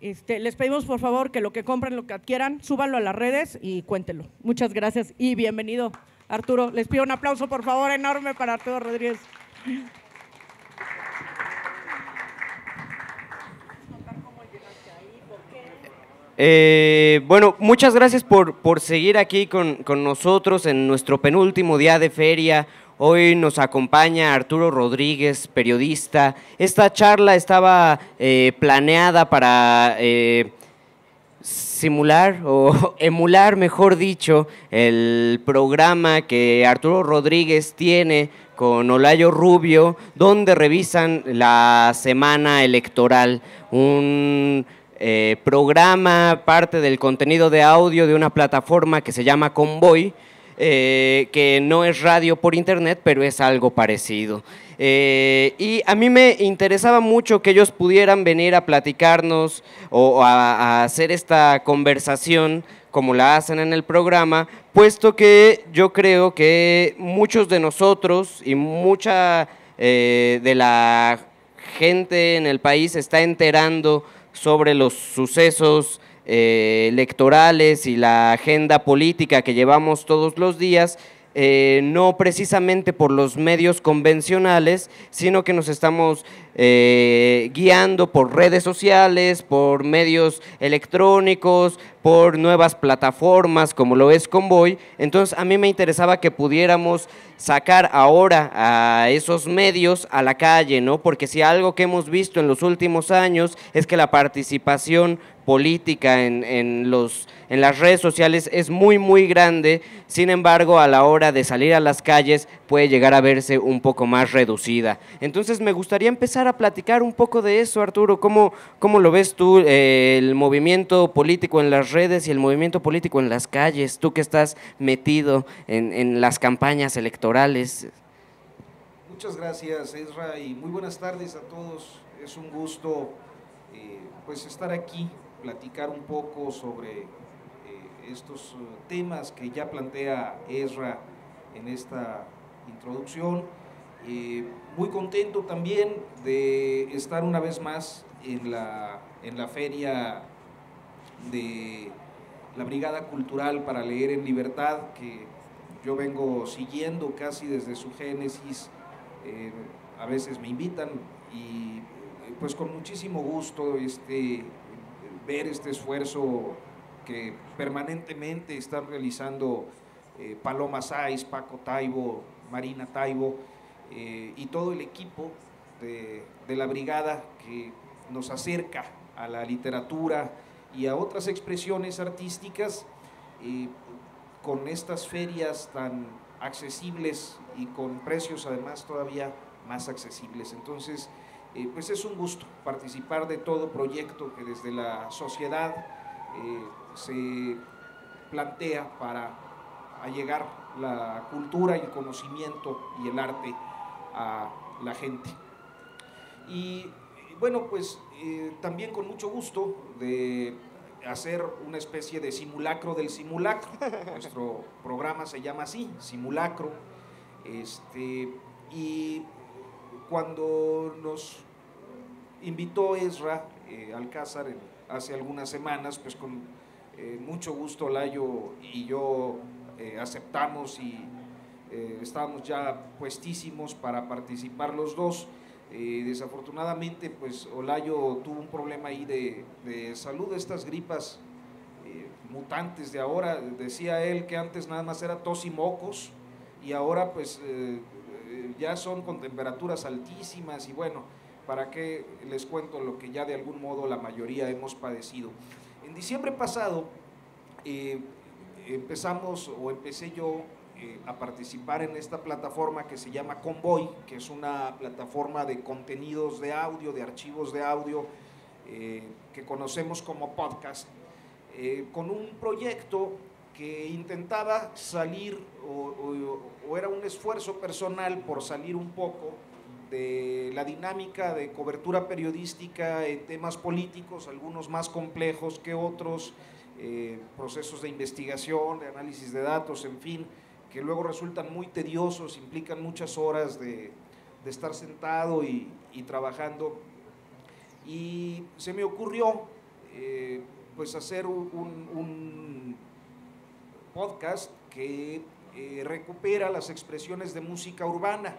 Les pedimos por favor que lo que compren, lo que adquieran, súbanlo a las redes y cuéntenlo. Muchas gracias y bienvenido, Arturo. Les pido un aplauso por favor enorme para Arturo Rodríguez. Bueno, muchas gracias por seguir aquí con nosotros en nuestro penúltimo día de feria. Hoy nos acompaña Arturo Rodríguez, periodista. Esta charla estaba planeada para simular o emular, mejor dicho, el programa que Arturo Rodríguez tiene con Olayo Rubio, donde revisan la semana electoral. Un programa, parte del contenido de audio de una plataforma que se llama Convoy, que no es radio por internet, pero es algo parecido. Y a mí me interesaba mucho que ellos pudieran venir a platicarnos o a hacer esta conversación como la hacen en el programa, puesto que yo creo que muchos de nosotros y mucha de la gente en el país se está enterando sobre los sucesos electorales y la agenda política que llevamos todos los días, no precisamente por los medios convencionales, sino que nos estamos guiando por redes sociales, por medios electrónicos, por nuevas plataformas como lo es Convoy. Entonces a mí me interesaba que pudiéramos sacar ahora a esos medios a la calle, ¿no? Porque si algo que hemos visto en los últimos años es que la participación política en las redes sociales es muy grande, sin embargo a la hora de salir a las calles puede llegar a verse un poco más reducida. Entonces me gustaría empezar a platicar un poco de eso, Arturo. ¿Cómo lo ves tú, el movimiento político en las redes y el movimiento político en las calles? Tú que estás metido en las campañas electorales. Muchas gracias, Ezra, y muy buenas tardes a todos. Es un gusto pues estar aquí, platicar un poco sobre estos temas que ya plantea Ezra en esta introducción. Muy contento también de estar una vez más en la feria de la Brigada Cultural para Leer en Libertad, que yo vengo siguiendo casi desde su génesis. A veces me invitan y pues con muchísimo gusto ver este esfuerzo que permanentemente están realizando Paloma Sáiz, Paco Taibo, Marina Taibo y todo el equipo de la brigada, que nos acerca a la literatura y a otras expresiones artísticas con estas ferias tan accesibles y con precios además todavía más accesibles. Entonces, pues es un gusto participar de todo proyecto que desde la sociedad se plantea para allegar la cultura y el conocimiento y el arte a la gente. Y bueno, pues también con mucho gusto de hacer una especie de simulacro del simulacro. Nuestro programa se llama así, Simulacro. Y cuando nos invitó Ezra Alcázar hace algunas semanas, pues con mucho gusto Olayo y yo aceptamos y estábamos ya puestísimos para participar los dos. Desafortunadamente, pues Olayo tuvo un problema ahí de salud, estas gripas mutantes de ahora. Decía él que antes nada más era tos y mocos y ahora pues ya son con temperaturas altísimas y bueno, ¿para qué les cuento lo que ya de algún modo la mayoría hemos padecido? En diciembre pasado empecé yo a participar en esta plataforma que se llama Convoy, que es una plataforma de contenidos de audio, de archivos de audio, que conocemos como podcast, con un proyecto que intentaba salir, o era un esfuerzo personal por salir un poco de la dinámica de cobertura periodística en temas políticos, algunos más complejos que otros, procesos de investigación, de análisis de datos, en fin, que luego resultan muy tediosos, implican muchas horas de estar sentado y trabajando. Y se me ocurrió pues hacer un podcast que recupera las expresiones de música urbana.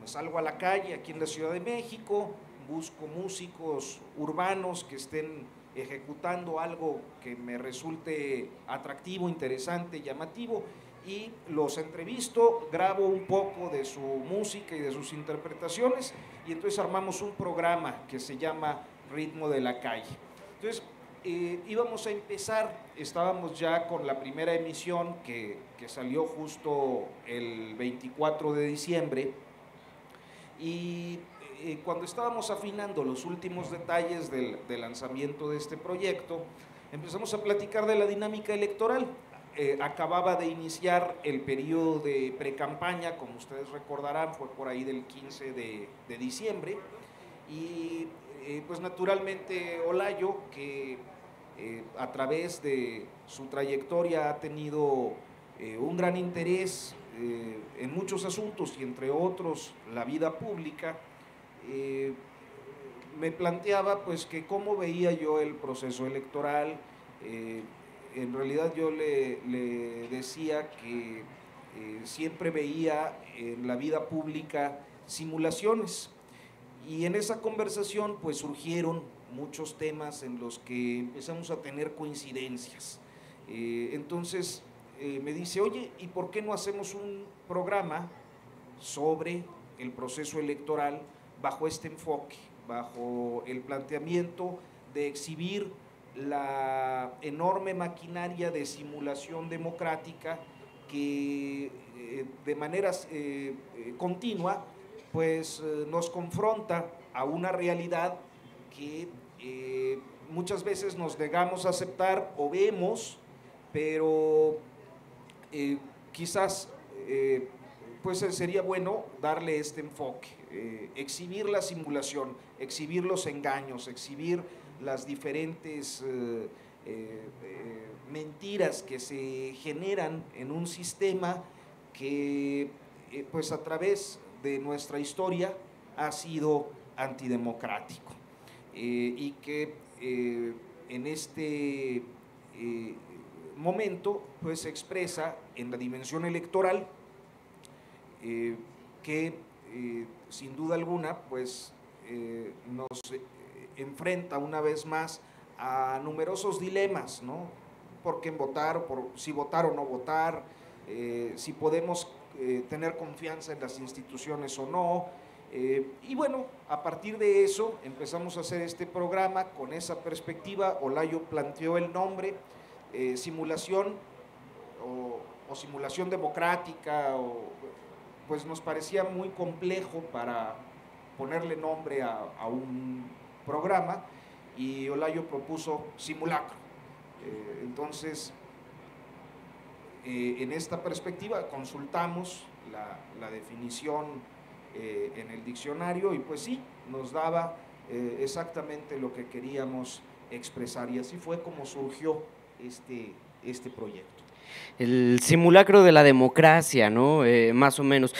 Me salgo a la calle aquí en la Ciudad de México, busco músicos urbanos que estén ejecutando algo que me resulte atractivo, interesante, llamativo, y los entrevisto, grabo un poco de su música y de sus interpretaciones, y entonces armamos un programa que se llama Ritmo de la Calle. Entonces, íbamos a empezar, estábamos ya con la primera emisión que salió justo el 24 de diciembre, y cuando estábamos afinando los últimos detalles del lanzamiento de este proyecto, empezamos a platicar de la dinámica electoral. Acababa de iniciar el periodo de precampaña, como ustedes recordarán, fue por ahí del 15 de diciembre, y pues naturalmente Olayo, que a través de su trayectoria ha tenido un gran interés en muchos asuntos, y entre otros la vida pública, me planteaba pues que cómo veía yo el proceso electoral. En realidad yo le decía que siempre veía en la vida pública simulaciones, y en esa conversación pues surgieron muchos temas en los que empezamos a tener coincidencias. Entonces me dice, oye, ¿y por qué no hacemos un programa sobre el proceso electoral bajo este enfoque, bajo el planteamiento de exhibir la enorme maquinaria de simulación democrática que de manera continua pues nos confronta a una realidad que muchas veces nos negamos a aceptar o vemos, pero quizás pues sería bueno darle este enfoque, exhibir la simulación, exhibir los engaños, exhibir las diferentes mentiras que se generan en un sistema que pues a través de nuestra historia ha sido antidemocrático, y que en este momento pues se expresa en la dimensión electoral, que sin duda alguna pues nos enfrenta una vez más a numerosos dilemas, ¿no? Por quién votar, si votar o no votar, si podemos tener confianza en las instituciones o no. Y bueno, a partir de eso empezamos a hacer este programa con esa perspectiva. Olayo planteó el nombre, simulación o simulación democrática, pues nos parecía muy complejo para ponerle nombre a un programa, y Olayo propuso simulacro. Entonces, en esta perspectiva consultamos la definición en el diccionario, y pues sí, nos daba exactamente lo que queríamos expresar, y así fue como surgió este proyecto. El simulacro de la democracia, ¿no? Más o menos.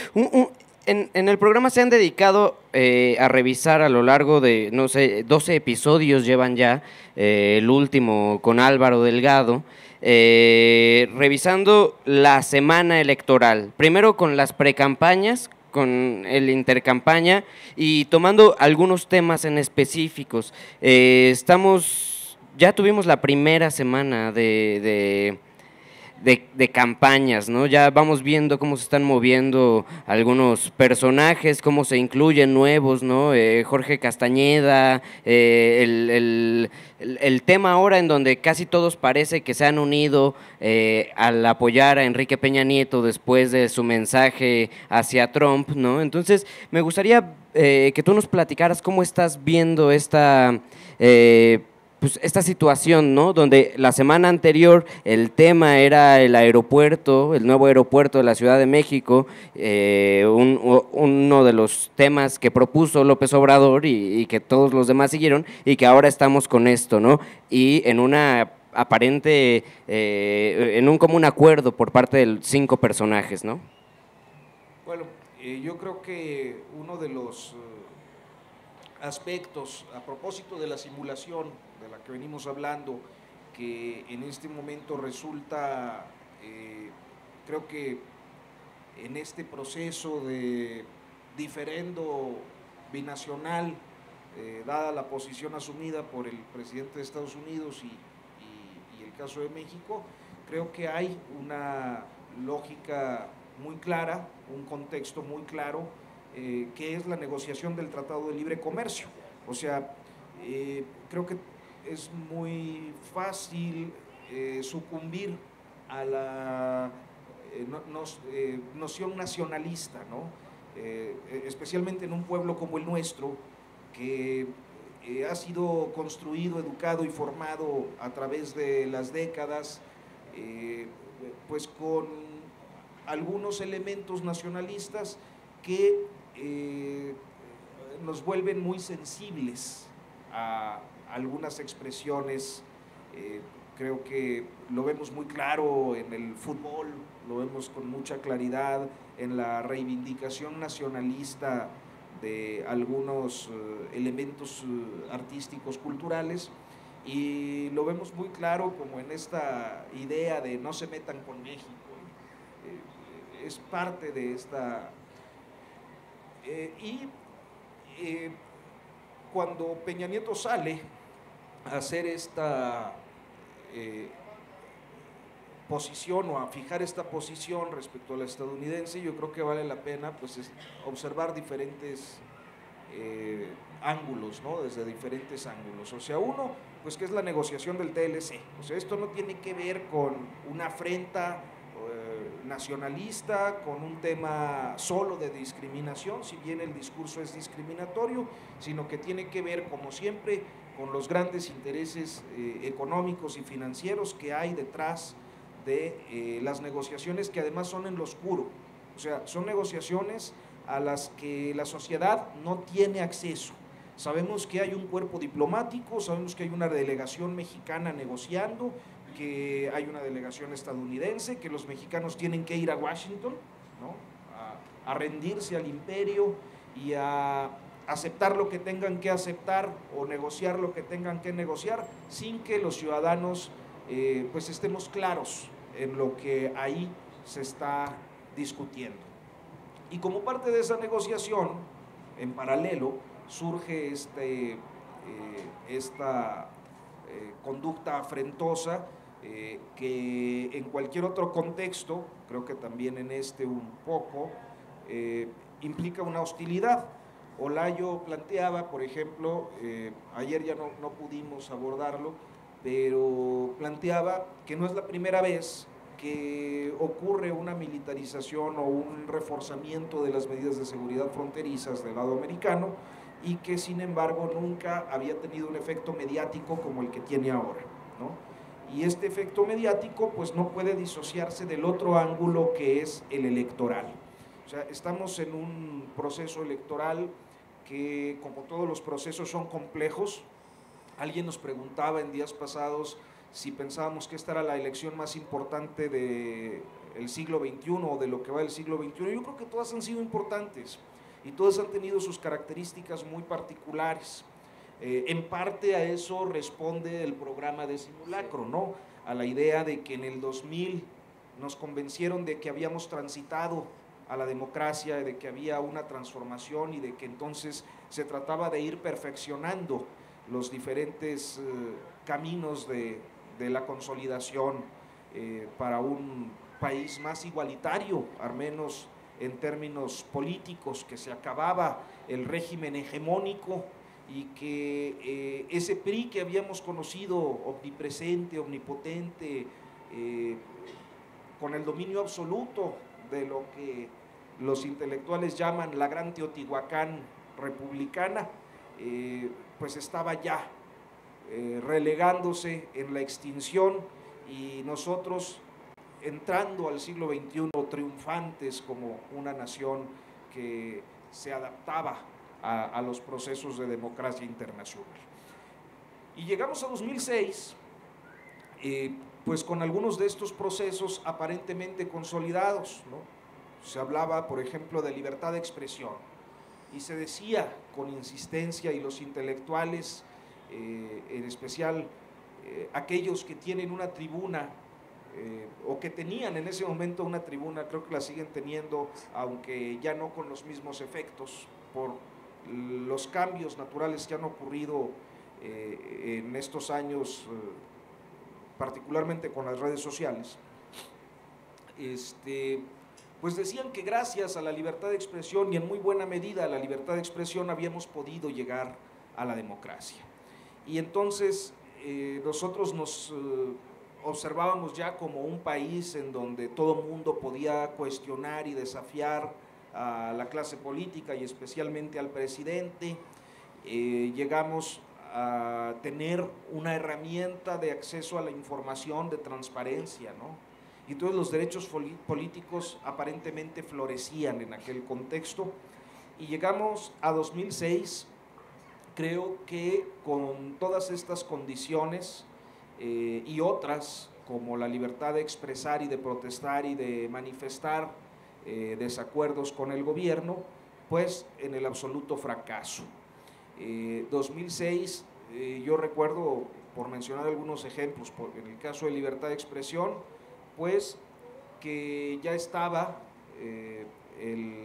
En el programa se han dedicado a revisar a lo largo de, no sé, 12 episodios llevan ya, el último con Álvaro Delgado, revisando la semana electoral. Primero con las precampañas, con el intercampaña, y tomando algunos temas en específicos. Ya tuvimos la primera semana de campañas, ¿no? Ya vamos viendo cómo se están moviendo algunos personajes, cómo se incluyen nuevos, ¿no? Jorge Castañeda, el tema ahora en donde casi todos parece que se han unido al apoyar a Enrique Peña Nieto después de su mensaje hacia Trump, ¿no? Entonces, me gustaría que tú nos platicaras cómo estás viendo esta situación, ¿no? Donde la semana anterior el tema era el aeropuerto, el nuevo aeropuerto de la Ciudad de México, uno de los temas que propuso López Obrador y que todos los demás siguieron, y que ahora estamos con esto, ¿no? Y en una aparente, en un común acuerdo por parte de 5 personajes, ¿no? Bueno, yo creo que uno de los aspectos a propósito de la simulación de la que venimos hablando, que en este momento resulta, creo que en este proceso de diferendo binacional, dada la posición asumida por el presidente de Estados Unidos y el caso de México, creo que hay una lógica muy clara, un contexto muy claro, que es la negociación del Tratado de Libre Comercio. O sea, creo que es muy fácil sucumbir a la noción nacionalista, ¿no? Especialmente en un pueblo como el nuestro, que ha sido construido, educado y formado a través de las décadas, pues con algunos elementos nacionalistas que nos vuelven muy sensibles a algunas expresiones. Creo que lo vemos muy claro en el fútbol, lo vemos con mucha claridad en la reivindicación nacionalista de algunos elementos artísticos, culturales, y lo vemos muy claro como en esta idea de no se metan con México. Es parte de esta… cuando Peña Nieto sale a hacer esta posición o a fijar esta posición respecto a la estadounidense, yo creo que vale la pena pues observar diferentes ángulos, ¿no? Desde diferentes ángulos. O sea, uno, pues que es la negociación del TLC. O sea, esto no tiene que ver con una afrenta nacionalista, con un tema solo de discriminación, si bien el discurso es discriminatorio, sino que tiene que ver, como siempre, con los grandes intereses económicos y financieros que hay detrás de las negociaciones, que además son en lo oscuro. O sea, son negociaciones a las que la sociedad no tiene acceso. Sabemos que hay un cuerpo diplomático, sabemos que hay una delegación mexicana negociando, que hay una delegación estadounidense, que los mexicanos tienen que ir a Washington, ¿no? a rendirse al imperio y a aceptar lo que tengan que aceptar o negociar lo que tengan que negociar, sin que los ciudadanos pues estemos claros en lo que ahí se está discutiendo. Y como parte de esa negociación, en paralelo, surge esta conducta afrentosa que en cualquier otro contexto, creo que también en este un poco, implica una hostilidad. Olayo planteaba, por ejemplo, ayer ya no pudimos abordarlo, pero planteaba que no es la primera vez que ocurre una militarización o un reforzamiento de las medidas de seguridad fronterizas del lado americano, y que sin embargo nunca había tenido un efecto mediático como el que tiene ahora, ¿no? Y este efecto mediático pues no puede disociarse del otro ángulo, que es el electoral. O sea, estamos en un proceso electoral que, como todos los procesos, son complejos. Alguien nos preguntaba en días pasados si pensábamos que esta era la elección más importante del siglo XXI o de lo que va del siglo XXI. Yo creo que todas han sido importantes y todas han tenido sus características muy particulares. En parte a eso responde el programa de simulacro, ¿no? A la idea de que en el 2000 nos convencieron de que habíamos transitado a la democracia, de que había una transformación y de que entonces se trataba de ir perfeccionando los diferentes caminos de la consolidación para un país más igualitario, al menos en términos políticos, que se acababa el régimen hegemónico y que ese PRI que habíamos conocido, omnipresente, omnipotente, con el dominio absoluto de lo que los intelectuales llaman la Gran Teotihuacán republicana, pues estaba ya relegándose en la extinción, y nosotros entrando al siglo XXI triunfantes como una nación que se adaptaba a los procesos de democracia internacional. Y llegamos a 2006, pues con algunos de estos procesos aparentemente consolidados, ¿no? Se hablaba, por ejemplo, de libertad de expresión, y se decía con insistencia, y los intelectuales en especial aquellos que tienen una tribuna o que tenían en ese momento una tribuna, creo que la siguen teniendo, aunque ya no con los mismos efectos, por los cambios naturales que han ocurrido en estos años, particularmente con las redes sociales. Pues decían que gracias a la libertad de expresión y en muy buena medida a la libertad de expresión habíamos podido llegar a la democracia. Y entonces nosotros nos observábamos ya como un país en donde todo mundo podía cuestionar y desafiar a la clase política y especialmente al presidente. Llegamos a tener una herramienta de acceso a la información, de transparencia, ¿no? Y todos los derechos políticos aparentemente florecían en aquel contexto. Y llegamos a 2006, creo que con todas estas condiciones y otras, como la libertad de expresar y de protestar y de manifestar desacuerdos con el gobierno, pues en el absoluto fracaso. 2006, yo recuerdo, por mencionar algunos ejemplos, en el caso de libertad de expresión, pues que ya estaba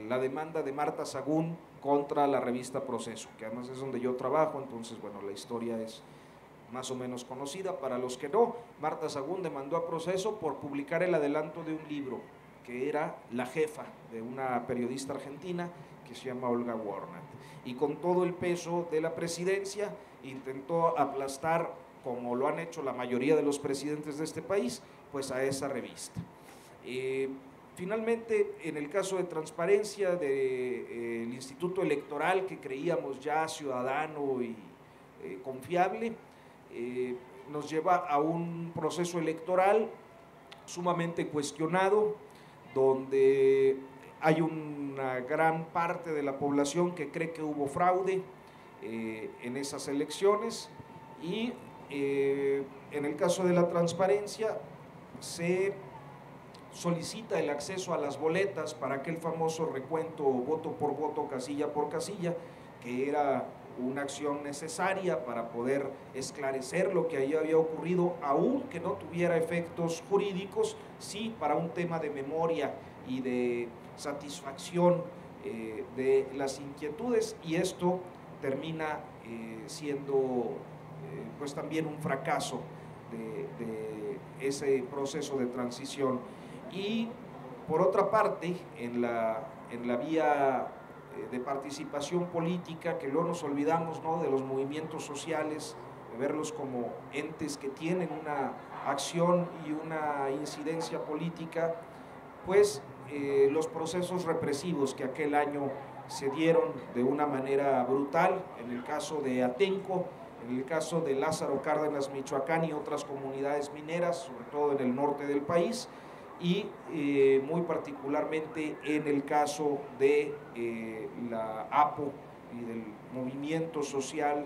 la demanda de Marta Sagún contra la revista Proceso, que además es donde yo trabajo, entonces bueno, la historia es más o menos conocida. Para los que no, Marta Sagún demandó a Proceso por publicar el adelanto de un libro que era La jefa, de una periodista argentina que se llama Olga Warnat, y con todo el peso de la presidencia intentó aplastar, como lo han hecho la mayoría de los presidentes de este país, pues a esa revista. Finalmente, en el caso de transparencia del Instituto Electoral, que creíamos ya ciudadano y confiable, nos lleva a un proceso electoral sumamente cuestionado, donde hay una gran parte de la población que cree que hubo fraude en esas elecciones, y en el caso de la transparencia se solicita el acceso a las boletas para aquel famoso recuento voto por voto, casilla por casilla, que era una acción necesaria para poder esclarecer lo que ahí había ocurrido, aunque no tuviera efectos jurídicos, sí para un tema de memoria y de satisfacción de las inquietudes, y esto termina siendo pues también un fracaso de ese proceso de transición. Y por otra parte, en la vía de participación política, que luego nos olvidamos, ¿no?, de los movimientos sociales, de verlos como entes que tienen una acción y una incidencia política, pues los procesos represivos que aquel año se dieron de una manera brutal, en el caso de Atenco, en el caso de Lázaro Cárdenas, Michoacán, y otras comunidades mineras, sobre todo en el norte del país, y muy particularmente en el caso de la APO y del movimiento social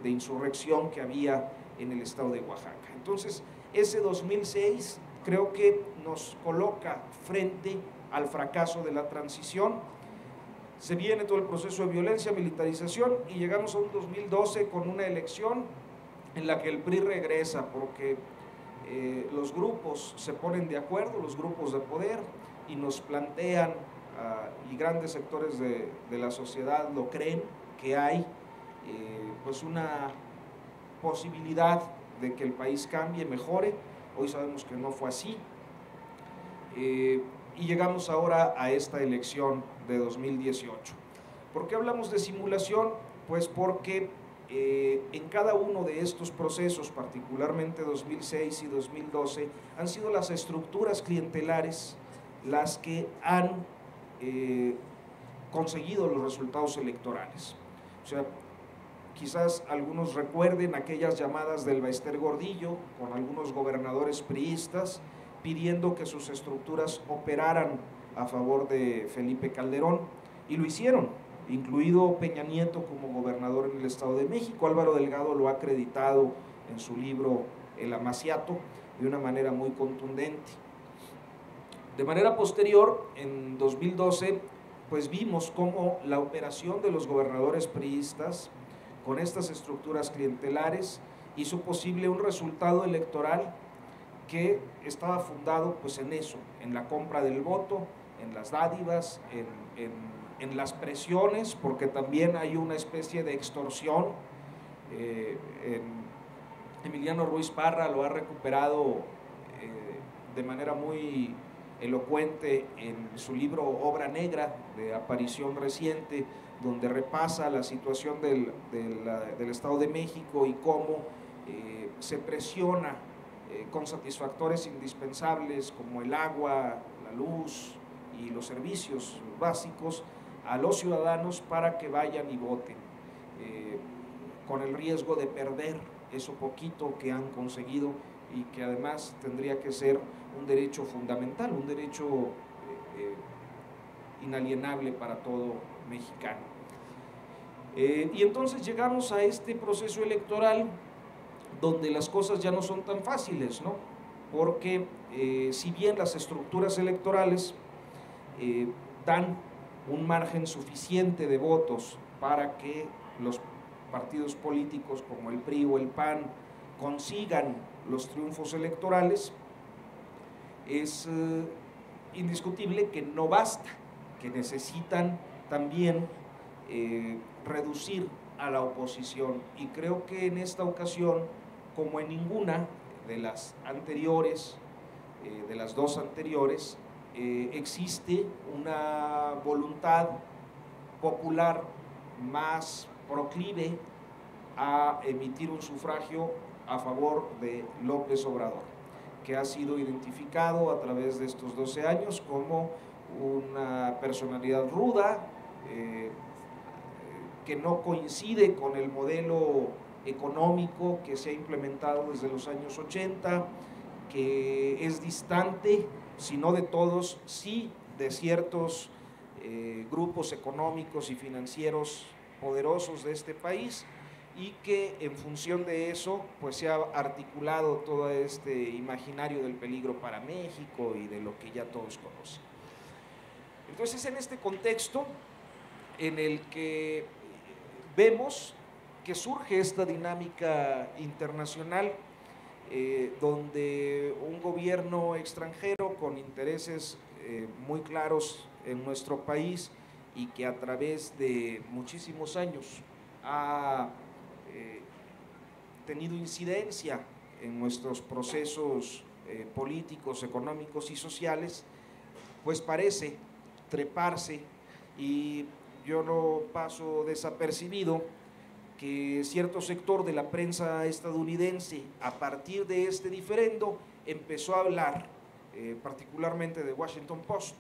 de insurrección que había en el estado de Oaxaca. Entonces, ese 2006 creo que nos coloca frente al fracaso de la transición. Se viene todo el proceso de violencia, militarización, y llegamos a un 2012 con una elección en la que el PRI regresa, porque los grupos se ponen de acuerdo, los grupos de poder, y nos plantean, y grandes sectores de la sociedad lo creen, que hay pues una posibilidad de que el país cambie, mejore. Hoy sabemos que no fue así, y llegamos ahora a esta elección de 2018. ¿Por qué hablamos de simulación? Pues porque en cada uno de estos procesos, particularmente 2006 y 2012, han sido las estructuras clientelares las que han conseguido los resultados electorales. O sea, quizás algunos recuerden aquellas llamadas del Baester Gordillo con algunos gobernadores priistas pidiendo que sus estructuras operaran a favor de Felipe Calderón, y lo hicieron, incluido Peña Nieto como gobernador en el Estado de México. Álvaro Delgado lo ha acreditado en su libro El Amaciato de una manera muy contundente. De manera posterior, en 2012, pues vimos cómo la operación de los gobernadores priistas con estas estructuras clientelares, hizo posible un resultado electoral que estaba fundado pues en eso, en la compra del voto, en las dádivas, en las presiones, porque también hay una especie de extorsión. Emiliano Ruiz Parra lo ha recuperado de manera muy elocuente en su libro Obra Negra, de aparición reciente, donde repasa la situación del Estado de México y cómo se presiona con satisfactores indispensables como el agua, la luz y los servicios básicos a los ciudadanos para que vayan y voten, con el riesgo de perder eso poquito que han conseguido y que además tendría que ser un derecho fundamental, un derecho inalienable para todo mexicano. Y entonces llegamos a este proceso electoral donde las cosas ya no son tan fáciles, ¿no? Porque si bien las estructuras electorales dan un margen suficiente de votos para que los partidos políticos como el PRI o el PAN consigan los triunfos electorales, es indiscutible que no basta, que necesitan también reducir a la oposición, y creo que en esta ocasión, como en ninguna de las anteriores, de las dos anteriores, existe una voluntad popular más proclive a emitir un sufragio a favor de López Obrador, que ha sido identificado a través de estos 12 años como una personalidad ruda, que no coincide con el modelo económico que se ha implementado desde los años 80, que es distante, si no de todos, sí de ciertos grupos económicos y financieros poderosos de este país, y que en función de eso pues se ha articulado todo este imaginario del peligro para México y de lo que ya todos conocen. Entonces, en este contexto en el que vemos que surge esta dinámica internacional, donde un gobierno extranjero con intereses muy claros en nuestro país y que a través de muchísimos años ha tenido incidencia en nuestros procesos políticos, económicos y sociales, pues parece treparse, y yo no paso desapercibido que cierto sector de la prensa estadounidense, a partir de este diferendo, empezó a hablar, particularmente de Washington Post,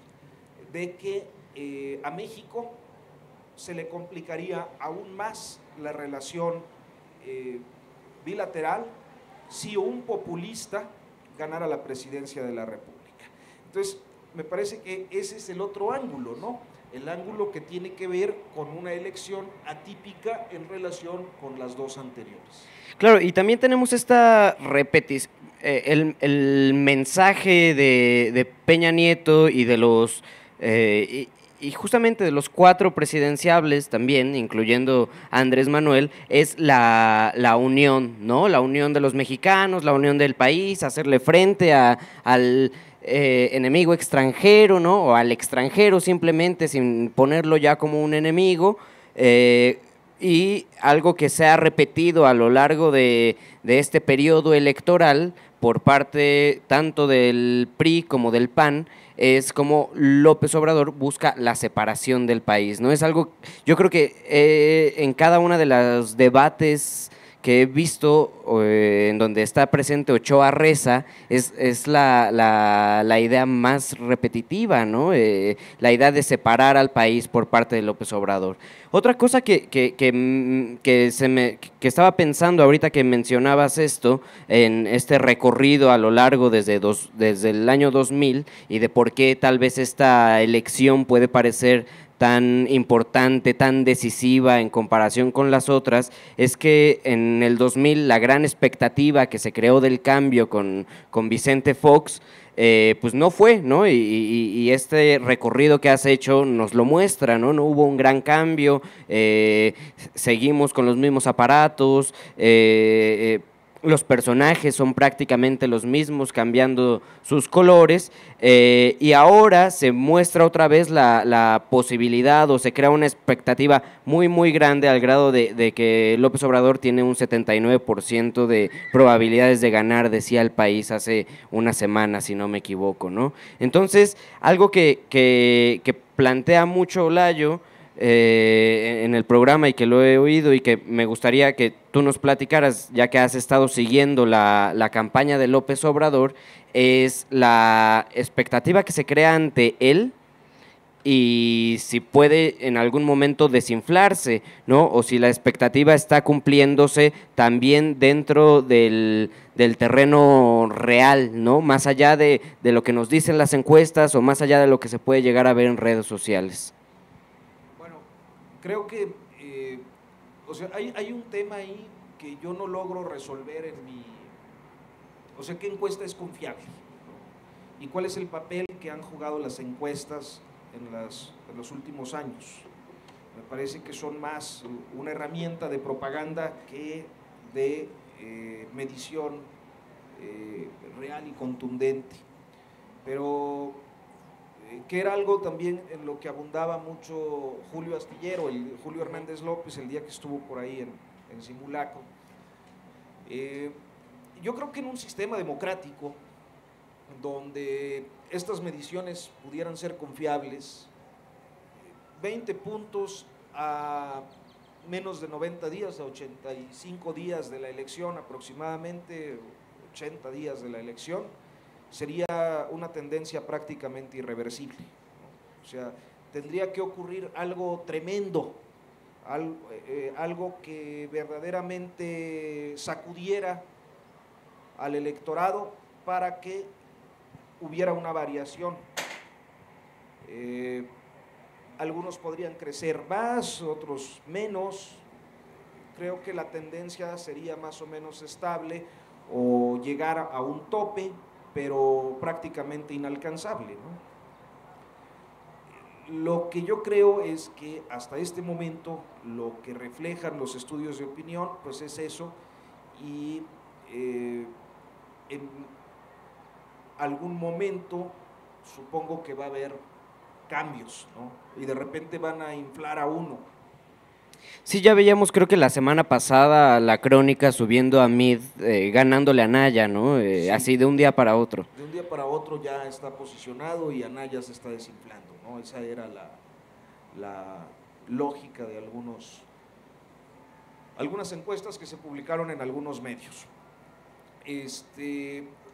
de que a México se le complicaría aún más la relación bilateral si un populista ganara la presidencia de la República. Entonces, me parece que ese es el otro ángulo, ¿no? El ángulo que tiene que ver con una elección atípica en relación con las dos anteriores. Claro, y también tenemos esta repetición, el mensaje de Peña Nieto y de los y justamente de los 4 presidenciables también, incluyendo a Andrés Manuel, es la unión, ¿no? La unión de los mexicanos, la unión del país, hacerle frente al enemigo extranjero, ¿no? O al extranjero simplemente, sin ponerlo ya como un enemigo, y algo que se ha repetido a lo largo de este periodo electoral por parte tanto del PRI como del PAN, es como López Obrador busca la separación del país, ¿no? Es algo, yo creo que en cada una de los debates que he visto en donde está presente Ochoa Reza, es la idea más repetitiva, ¿no? La idea de separar al país por parte de López Obrador. Otra cosa que estaba pensando ahorita que mencionabas esto, en este recorrido a lo largo desde el año 2000, y de por qué tal vez esta elección puede parecer tan importante, tan decisiva en comparación con las otras, es que en el 2000 la gran expectativa que se creó del cambio con Vicente Fox, pues no fue, ¿no? Y este recorrido que has hecho nos lo muestra, ¿no? No hubo un gran cambio, seguimos con los mismos aparatos, los personajes son prácticamente los mismos, cambiando sus colores, y ahora se muestra otra vez la posibilidad, o se crea una expectativa muy, muy grande, al grado de que López Obrador tiene un 79% de probabilidades de ganar, decía El País hace una semana, si no me equivoco, ¿no? Entonces, algo que plantea mucho Olayo en el programa, y que lo he oído y que me gustaría que tú nos platicaras, ya que has estado siguiendo la campaña de López Obrador, es la expectativa que se crea ante él y si puede en algún momento desinflarse, ¿no? O si la expectativa está cumpliéndose también dentro del terreno real, ¿no? Más allá de lo que nos dicen las encuestas o más allá de lo que se puede llegar a ver en redes sociales. Creo que, o sea, hay un tema ahí que yo no logro resolver en mi, o sea, ¿qué encuesta es confiable? ¿Y cuál es el papel que han jugado las encuestas en los últimos años? Me parece que son más una herramienta de propaganda que de medición real y contundente. Pero que era algo también en lo que abundaba mucho Julio Astillero, Julio Hernández López, el día que estuvo por ahí en Simulacro. Yo creo que en un sistema democrático donde estas mediciones pudieran ser confiables, 20 puntos a menos de 90 días, a 85 días de la elección aproximadamente, 80 días de la elección, sería una tendencia prácticamente irreversible, ¿no? O sea, tendría que ocurrir algo tremendo, algo que verdaderamente sacudiera al electorado para que hubiera una variación. Algunos podrían crecer más, otros menos. Creo que la tendencia sería más o menos estable o llegar a un tope, pero prácticamente inalcanzable, ¿no? Lo que yo creo es que hasta este momento lo que reflejan los estudios de opinión, pues es eso, y en algún momento supongo que va a haber cambios, ¿no? Y de repente van a inflar a uno. Sí, ya veíamos, creo que la semana pasada, la crónica subiendo a Mid, ganándole a Anaya, ¿no? Sí. Así de un día para otro. De un día para otro ya está posicionado y Anaya se está desinflando, ¿no? Esa era la lógica de algunas encuestas que se publicaron en algunos medios.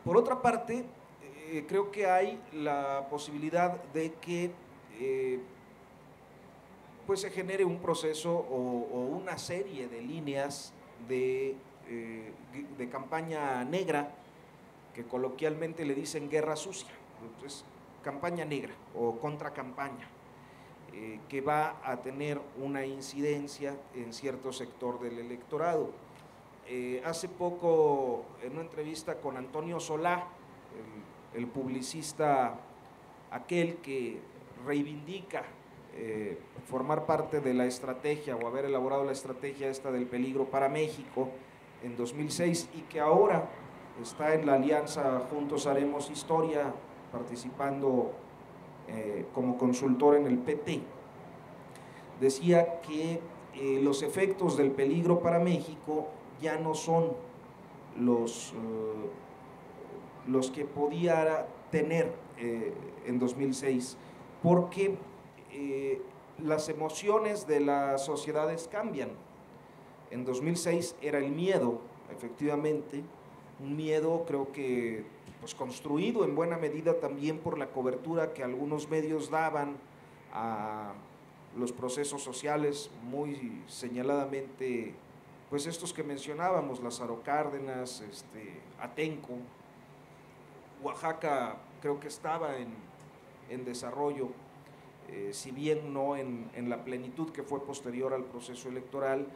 Por otra parte, creo que hay la posibilidad de que pues se genere un proceso o una serie de líneas de campaña negra, que coloquialmente le dicen guerra sucia. Entonces, campaña negra o contracampaña, que va a tener una incidencia en cierto sector del electorado. Hace poco, en una entrevista con Antonio Solá, el publicista aquel que reivindica formar parte de la estrategia o haber elaborado la estrategia esta del peligro para México en 2006 y que ahora está en la alianza Juntos Haremos Historia, participando como consultor en el PT, decía que los efectos del peligro para México ya no son los que podía tener en 2006, porque las emociones de las sociedades cambian. En 2006 era el miedo, efectivamente, un miedo creo que pues, construido en buena medida también por la cobertura que algunos medios daban a los procesos sociales, muy señaladamente, pues estos que mencionábamos, Lázaro Cárdenas, Atenco, Oaxaca creo que estaba en desarrollo. si bien no en la plenitud que fue posterior al proceso electoral,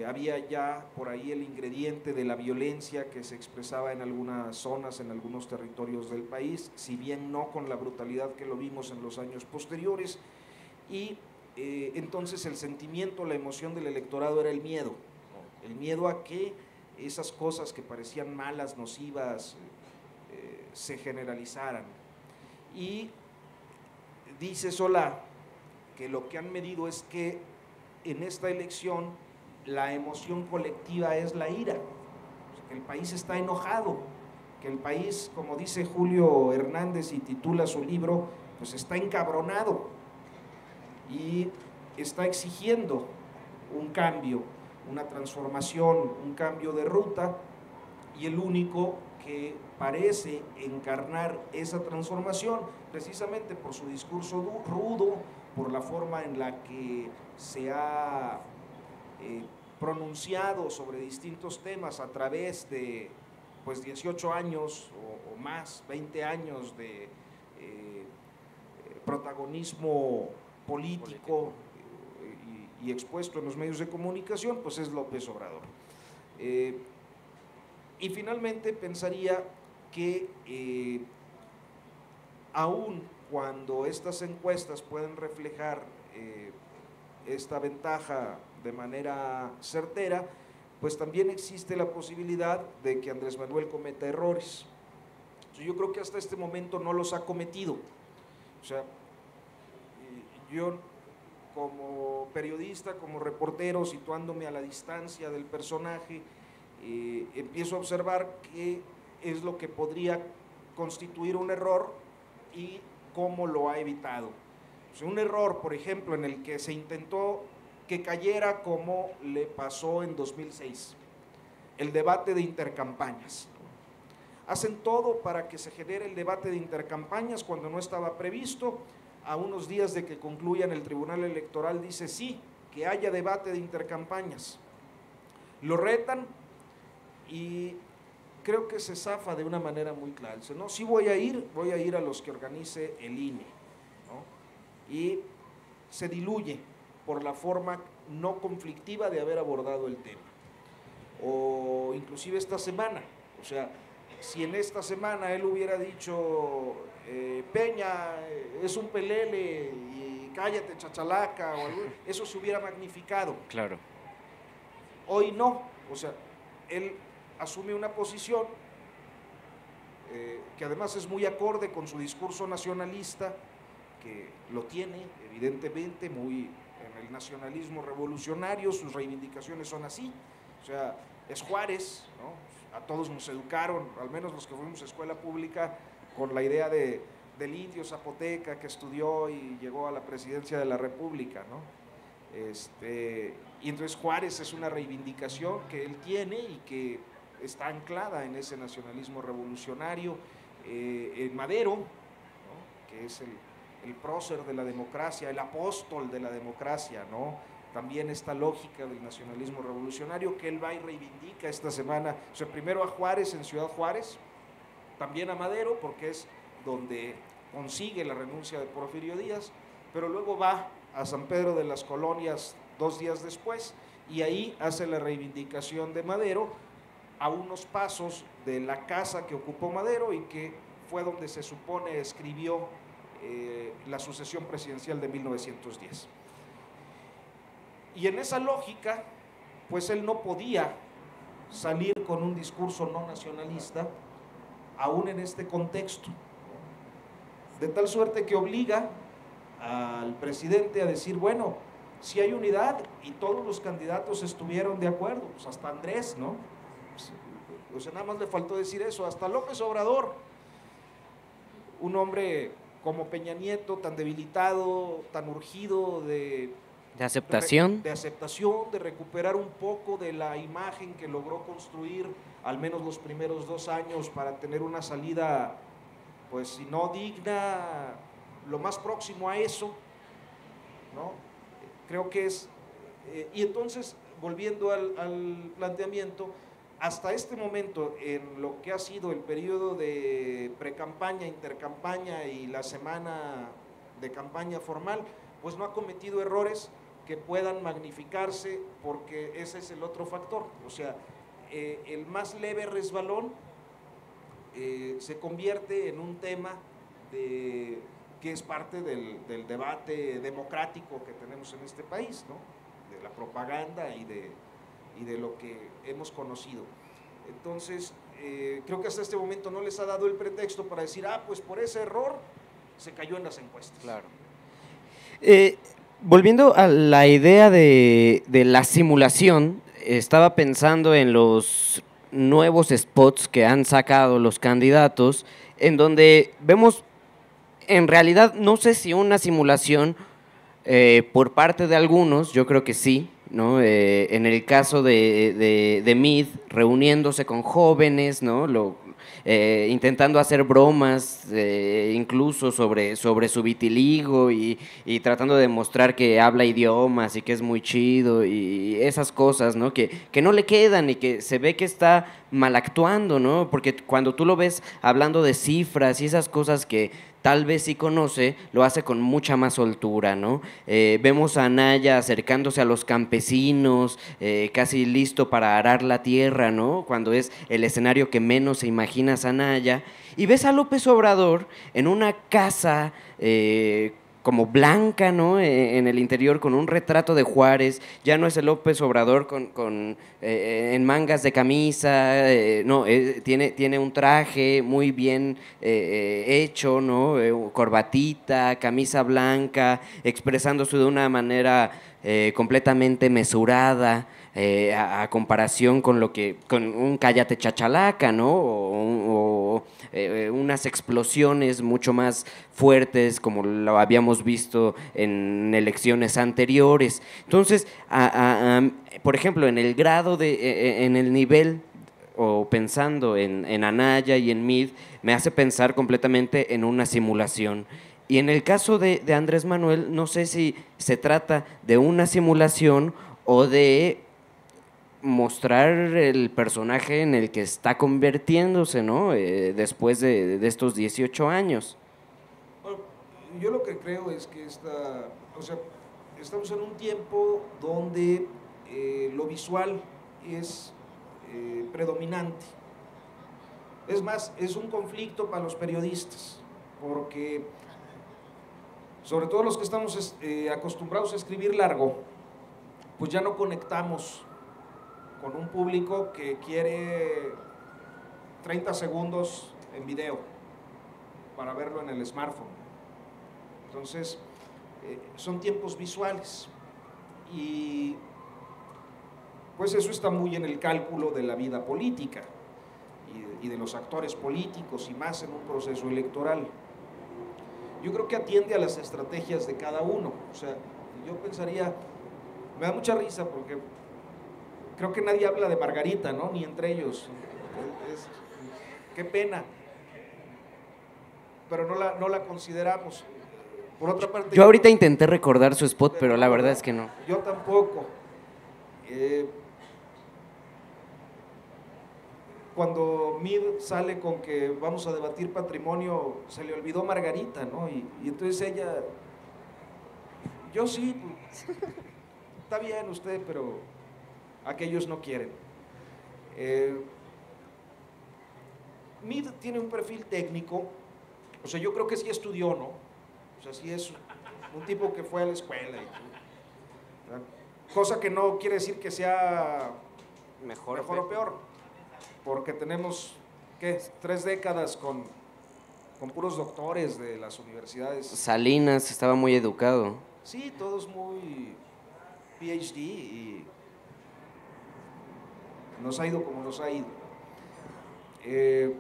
había ya por ahí el ingrediente de la violencia que se expresaba en algunas zonas, en algunos territorios del país, si bien no con la brutalidad que lo vimos en los años posteriores, y entonces el sentimiento, la emoción del electorado era el miedo, ¿no? El miedo a que esas cosas que parecían malas, nocivas, se generalizaran. Y dice Solá que lo que han medido es que en esta elección la emoción colectiva es la ira, que el país está enojado, que el país, como dice Julio Hernández y titula su libro, pues está encabronado y está exigiendo un cambio, una transformación, un cambio de ruta, y el único que parece encarnar esa transformación, precisamente por su discurso rudo, por la forma en la que se ha pronunciado sobre distintos temas a través de pues 18 años o más, 20 años de protagonismo político y expuesto en los medios de comunicación, pues es López Obrador. Y finalmente pensaría que aun cuando estas encuestas pueden reflejar esta ventaja de manera certera, pues también existe la posibilidad de que Andrés Manuel cometa errores. Yo creo que hasta este momento no los ha cometido. O sea, yo como periodista, como reportero, situándome a la distancia del personaje, empiezo a observar qué es lo que podría constituir un error y cómo lo ha evitado. O sea, un error, por ejemplo, en el que se intentó que cayera como le pasó en 2006, el debate de intercampañas. Hacen todo para que se genere el debate de intercampañas cuando no estaba previsto. A unos días de que concluyan, el Tribunal Electoral dice sí, que haya debate de intercampañas. Lo retan y creo que se zafa de una manera muy clara. Dice, no, sí voy a ir a los que organice el INE, ¿no? Y se diluye por la forma no conflictiva de haber abordado el tema. O inclusive esta semana, o sea, si en esta semana él hubiera dicho Peña es un pelele y cállate chachalaca, o algo, eso se hubiera magnificado. Claro. Hoy no, o sea, él asume una posición que además es muy acorde con su discurso nacionalista, que lo tiene evidentemente muy en el nacionalismo revolucionario, sus reivindicaciones son así, o sea, es Juárez, ¿no? A todos nos educaron, al menos los que fuimos a escuela pública, con la idea del indio zapoteca que estudió y llegó a la presidencia de la República, ¿no? Y entonces Juárez es una reivindicación que él tiene y que está anclada en ese nacionalismo revolucionario. En Madero, ¿no? Que es el prócer de la democracia, el apóstol de la democracia, ¿no? También esta lógica del nacionalismo revolucionario que él va y reivindica esta semana, o sea, primero a Juárez en Ciudad Juárez, también a Madero porque es donde consigue la renuncia de Porfirio Díaz, pero luego va a San Pedro de las Colonias 2 días después y ahí hace la reivindicación de Madero a unos pasos de la casa que ocupó Madero y que fue donde se supone escribió la sucesión presidencial de 1910. Y en esa lógica, pues él no podía salir con un discurso no nacionalista, aún en este contexto, de tal suerte que obliga al presidente a decir, bueno, si hay unidad y todos los candidatos estuvieron de acuerdo, pues hasta Andrés, ¿no? O sea, nada más le faltó decir eso, hasta López Obrador, un hombre como Peña Nieto, tan debilitado, tan urgido de aceptación. De aceptación, de recuperar un poco de la imagen que logró construir, al menos los primeros 2 años, para tener una salida, pues si no digna, lo más próximo a eso, ¿no? Creo que es, y entonces, volviendo al planteamiento, hasta este momento, en lo que ha sido el periodo de precampaña, intercampaña y la semana de campaña formal, pues no ha cometido errores que puedan magnificarse, porque ese es el otro factor. O sea, el más leve resbalón se convierte en un tema que es parte del debate democrático que tenemos en este país, ¿no? De la propaganda y de lo que hemos conocido. Entonces, creo que hasta este momento no les ha dado el pretexto para decir, pues por ese error se cayó en las encuestas. Claro. Volviendo a la idea de la simulación, estaba pensando en los nuevos spots que han sacado los candidatos, en donde vemos, en realidad, no sé si una simulación por parte de algunos, yo creo que sí, ¿no? En el caso de Meade, reuniéndose con jóvenes, ¿no? Intentando hacer bromas, incluso sobre su vitiligo y tratando de demostrar que habla idiomas y que es muy chido y esas cosas, ¿no? Que no le quedan y que se ve que está mal actuando, ¿no? Porque cuando tú lo ves hablando de cifras y esas cosas que tal vez sí conoce, lo hace con mucha más soltura, ¿no? Vemos a Anaya acercándose a los campesinos, casi listo para arar la tierra, ¿no? Cuando es el escenario que menos se imagina a Anaya. Y ves a López Obrador en una casa como blanca, ¿no? En el interior, con un retrato de Juárez. Ya no es el López Obrador en mangas de camisa, no, tiene un traje muy bien hecho, ¿no? Corbatita, camisa blanca, expresándose de una manera completamente mesurada. A comparación con un cállate chachalaca, ¿no? O unas explosiones mucho más fuertes como lo habíamos visto en elecciones anteriores. Entonces, por ejemplo, en el grado en el nivel, o pensando en Anaya y en Meade, me hace pensar completamente en una simulación. Y en el caso de Andrés Manuel, no sé si se trata de una simulación o de mostrar el personaje en el que está convirtiéndose, ¿no? Después de estos 18 años. Bueno, yo lo que creo es que estamos en un tiempo donde lo visual es predominante. Es más, es un conflicto para los periodistas, porque sobre todo los que estamos acostumbrados a escribir largo, pues ya no conectamos con un público que quiere 30 segundos en video para verlo en el smartphone. Entonces, son tiempos visuales y pues eso está muy en el cálculo de la vida política y de los actores políticos, y más en un proceso electoral. Yo creo que atiende a las estrategias de cada uno. O sea, yo pensaría, me da mucha risa porque creo que nadie habla de Margarita, ¿no? Ni entre ellos. Qué pena. Pero no la consideramos. Por otra parte, yo ahorita intenté recordar su spot, pero la verdad es que no. Yo tampoco. Cuando Meade sale con que vamos a debatir patrimonio, se le olvidó Margarita, ¿no? Y entonces ella, yo sí, está bien usted, pero aquellos no quieren. Meade tiene un perfil técnico, o sea, yo creo que sí estudió, ¿no? O sea, sí es un tipo que fue a la escuela. Cosa que no quiere decir que sea mejor o peor, porque tenemos, ¿qué? 3 décadas con puros doctores de las universidades. Salinas estaba muy educado. Sí, todos muy PhD, y nos ha ido como nos ha ido. Pero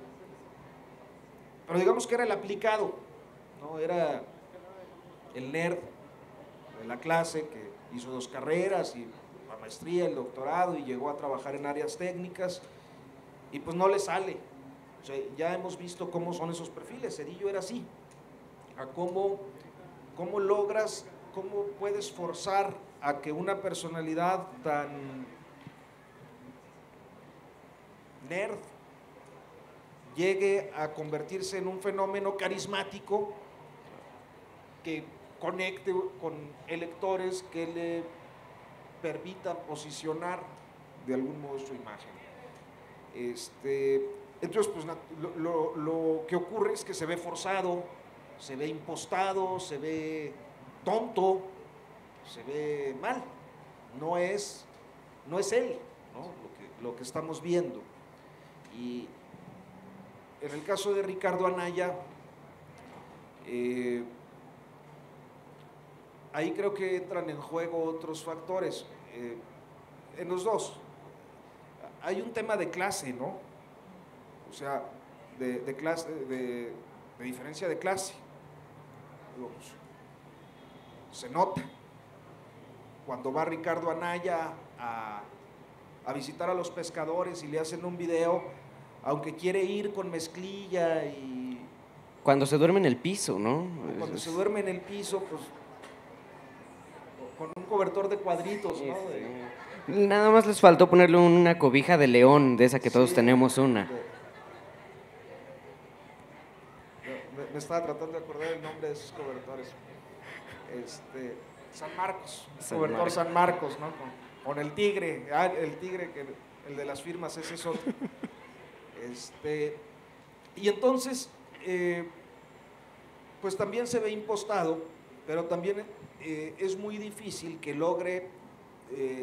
digamos que era el aplicado, ¿no? Era el nerd de la clase que hizo 2 carreras, y la maestría, el doctorado, y llegó a trabajar en áreas técnicas, y pues no le sale. O sea, ya hemos visto cómo son esos perfiles. Zedillo era así. A cómo logras, cómo puedes forzar a que una personalidad tan nerd llegue a convertirse en un fenómeno carismático que conecte con electores, que le permitan posicionar de algún modo su imagen. Entonces, pues, lo que ocurre es que se ve forzado, se ve impostado, se ve tonto, se ve mal. No es él, ¿no? Lo que estamos viendo. Y en el caso de Ricardo Anaya, ahí creo que entran en juego otros factores. En los dos hay un tema de clase, ¿no? O sea, de clase, de diferencia de clase. Digo, pues, se nota cuando va Ricardo Anaya a visitar a los pescadores y le hacen un video, aunque quiere ir con mezclilla y... Cuando se duerme en el piso, ¿no? Cuando se duerme en el piso, pues, con un cobertor de cuadritos, ¿no? Nada más les faltó ponerle una cobija de león, de esa que todos tenemos una. Me estaba tratando de acordar el nombre de esos cobertores. San Marcos, cobertor San Marcos, ¿no? Con el tigre, el tigre, que el de las firmas, ese es otro. Y entonces, pues también se ve impostado, pero también es muy difícil que logre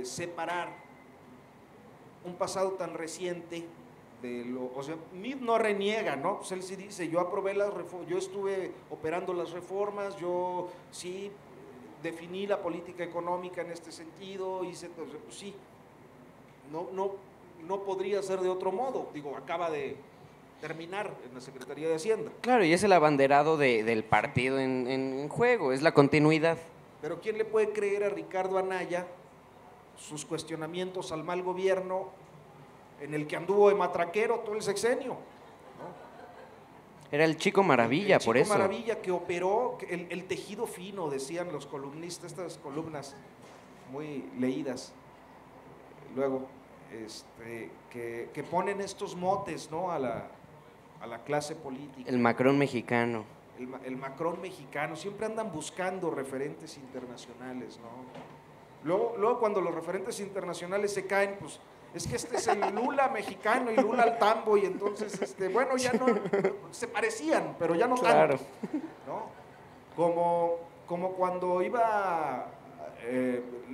separar un pasado tan reciente de lo, o sea, Meade no reniega, ¿no? Pues él sí dice, yo aprobé las reformas, yo estuve operando las reformas, yo sí definí la política económica en este sentido, hice, pues sí, no podría ser de otro modo, digo, acaba de terminar en la Secretaría de Hacienda. Claro, y es el abanderado del partido en juego, es la continuidad. Pero ¿quién le puede creer a Ricardo Anaya sus cuestionamientos al mal gobierno en el que anduvo de matraquero todo el sexenio, ¿no? Era el chico maravilla, por eso. El chico maravilla que operó el tejido fino, decían los columnistas, estas columnas muy leídas luego, que ponen estos motes, ¿no? a la clase política. El Macron mexicano. El Macron mexicano, siempre andan buscando referentes internacionales, ¿no? Luego cuando los referentes internacionales se caen, pues es que este es el Lula mexicano y Lula al tambo, y entonces, bueno, ya no, se parecían, pero ya no claro. tanto, ¿no? Como cuando iba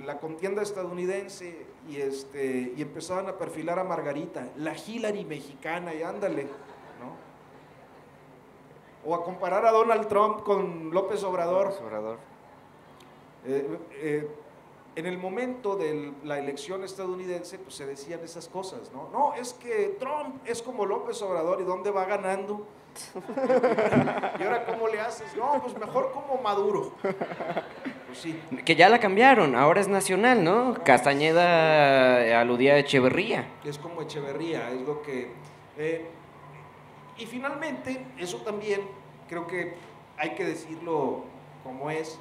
la contienda estadounidense y empezaban a perfilar a Margarita, la Hillary mexicana, y ándale, ¿no? O a comparar a Donald Trump con López Obrador. En el momento de la elección estadounidense, pues se decían esas cosas, ¿no? No, es que Trump es como López Obrador, ¿y dónde va ganando? ¿Y ahora cómo le haces? No, pues mejor como Maduro. Pues sí. Que ya la cambiaron, ahora es nacional, ¿no? Castañeda aludía a Echeverría. Es como Echeverría, es lo que... y finalmente, eso también creo que hay que decirlo como es.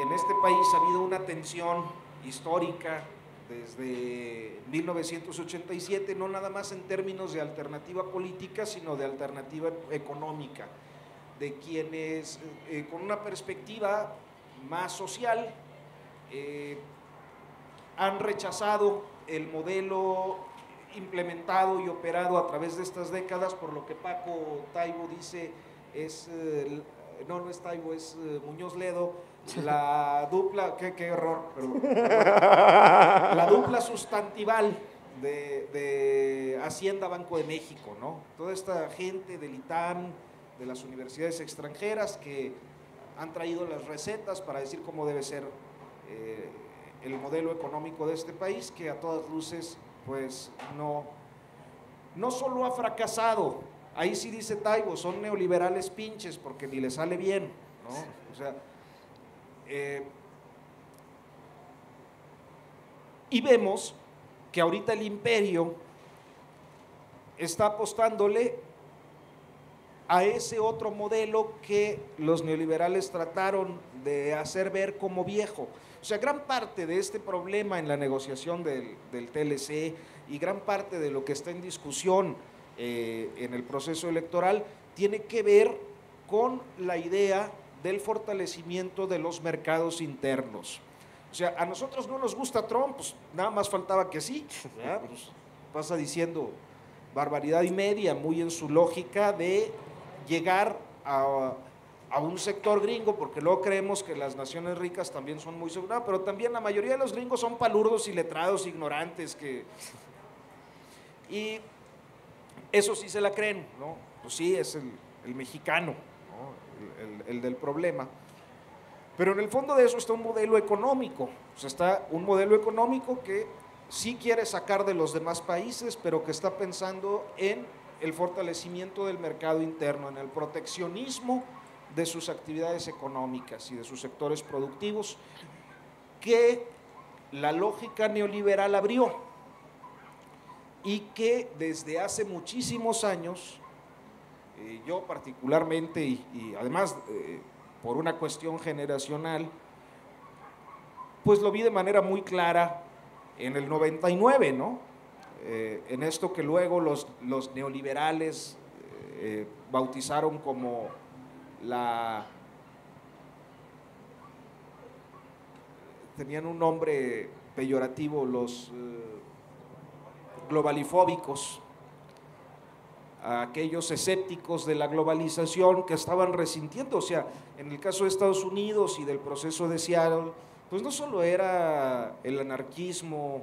En este país ha habido una tensión histórica desde 1987, no nada más en términos de alternativa política, sino de alternativa económica, de quienes con una perspectiva más social han rechazado el modelo implementado y operado a través de estas décadas, por lo que Paco Taibo dice es, no es Taibo, es Muñoz Ledo, la dupla, qué error, pero, la dupla sustantival de Hacienda Banco de México, ¿no? Toda esta gente del ITAM, de las universidades extranjeras que han traído las recetas para decir cómo debe ser el modelo económico de este país, que a todas luces pues no solo ha fracasado, ahí sí dice Taibo, son neoliberales pinches porque ni les sale bien, ¿no? O sea, y vemos que ahorita el imperio está apostándole a ese otro modelo que los neoliberales trataron de hacer ver como viejo. O sea, gran parte de este problema en la negociación del TLC y gran parte de lo que está en discusión en el proceso electoral tiene que ver con la idea del fortalecimiento de los mercados internos. O sea, a nosotros no nos gusta Trump, pues nada más faltaba que sí, pues, pasa diciendo barbaridad y media, muy en su lógica de llegar a un sector gringo, porque luego creemos que las naciones ricas también son muy seguras, pero también la mayoría de los gringos son palurdos, iletrados, ignorantes, y eso sí se la creen, ¿no? Pues sí, es el mexicano, ¿no? el del problema. Pero en el fondo de eso está un modelo económico, o sea, está un modelo económico que sí quiere sacar de los demás países, pero que está pensando en el fortalecimiento del mercado interno, en el proteccionismo de sus actividades económicas y de sus sectores productivos, que la lógica neoliberal abrió y que desde hace muchísimos años, yo particularmente y además por una cuestión generacional, pues lo vi de manera muy clara en el 99, ¿no? En esto que luego los neoliberales bautizaron como tenían un nombre peyorativo, los globalifóbicos, aquellos escépticos de la globalización que estaban resintiendo. O sea, en el caso de Estados Unidos y del proceso de Seattle, pues no solo era el anarquismo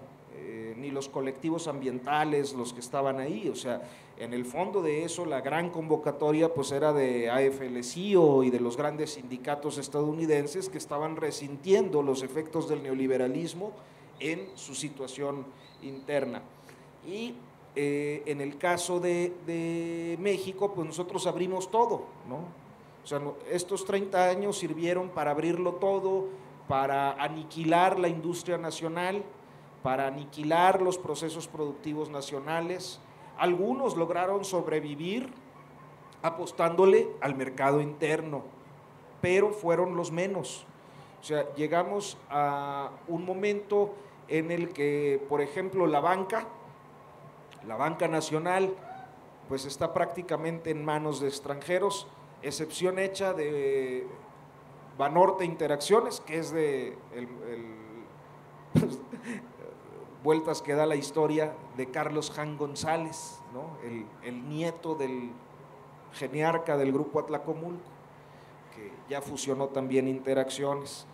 ni los colectivos ambientales los que estaban ahí, o sea, en el fondo de eso la gran convocatoria pues era de AFL-CIO y de los grandes sindicatos estadounidenses que estaban resintiendo los efectos del neoliberalismo en su situación interna. Y en el caso de México, pues nosotros abrimos todo, ¿no? O sea, estos 30 años sirvieron para abrirlo todo, para aniquilar la industria nacional, para aniquilar los procesos productivos nacionales. Algunos lograron sobrevivir apostándole al mercado interno, pero fueron los menos. O sea, llegamos a un momento en el que, por ejemplo, la banca nacional, pues está prácticamente en manos de extranjeros, excepción hecha de Banorte Interacciones, que es de vueltas que da la historia de Carlos Jan González, ¿no? el nieto del geniarca del grupo Atlacomulco, que ya fusionó también Interacciones,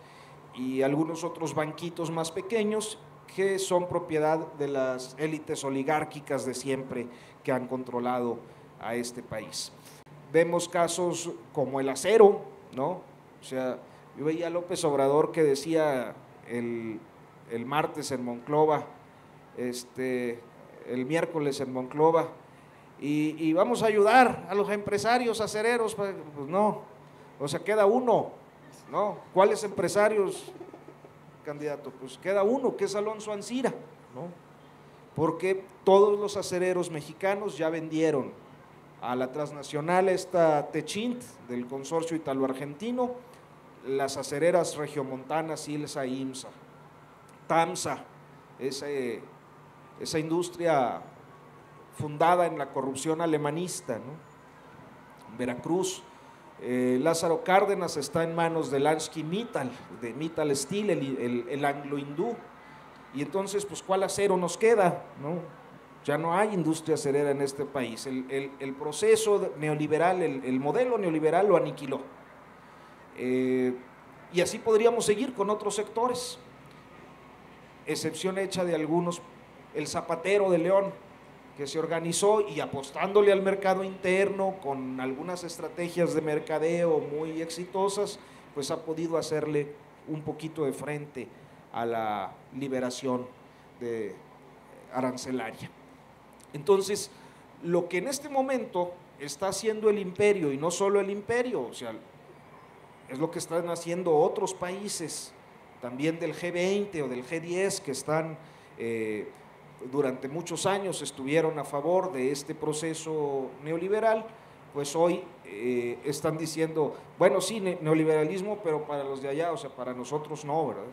y algunos otros banquitos más pequeños que son propiedad de las élites oligárquicas de siempre que han controlado a este país. Vemos casos como el acero, ¿no? O sea, yo veía a López Obrador que decía el martes en Monclova, el miércoles en Monclova, y vamos a ayudar a los empresarios acereros. Pues no, o sea, queda uno, ¿no? ¿Cuáles empresarios, candidato? Pues queda uno, que es Alonso Ancira, ¿no? Porque todos los acereros mexicanos ya vendieron a la transnacional esta Techint del consorcio italo-argentino, las acereras regiomontanas Ilsa e IMSA, TAMSA, esa industria fundada en la corrupción alemanista, ¿no? Veracruz, Lázaro Cárdenas está en manos de Lansky Mittal, de Mittal Steel, el anglo-hindú, y entonces, pues, ¿cuál acero nos queda, no? Ya no hay industria acerera en este país. El proceso neoliberal, el modelo neoliberal lo aniquiló. Y así podríamos seguir con otros sectores, excepción hecha de algunos, el zapatero de León, que se organizó y apostándole al mercado interno con algunas estrategias de mercadeo muy exitosas, pues ha podido hacerle un poquito de frente a la liberación arancelaria. Entonces, lo que en este momento está haciendo el imperio, y no solo el imperio, o sea, es lo que están haciendo otros países, también del G20 o del G10, que están durante muchos años estuvieron a favor de este proceso neoliberal, pues hoy están diciendo, bueno, sí, neoliberalismo, pero para los de allá, o sea, para nosotros no, ¿verdad?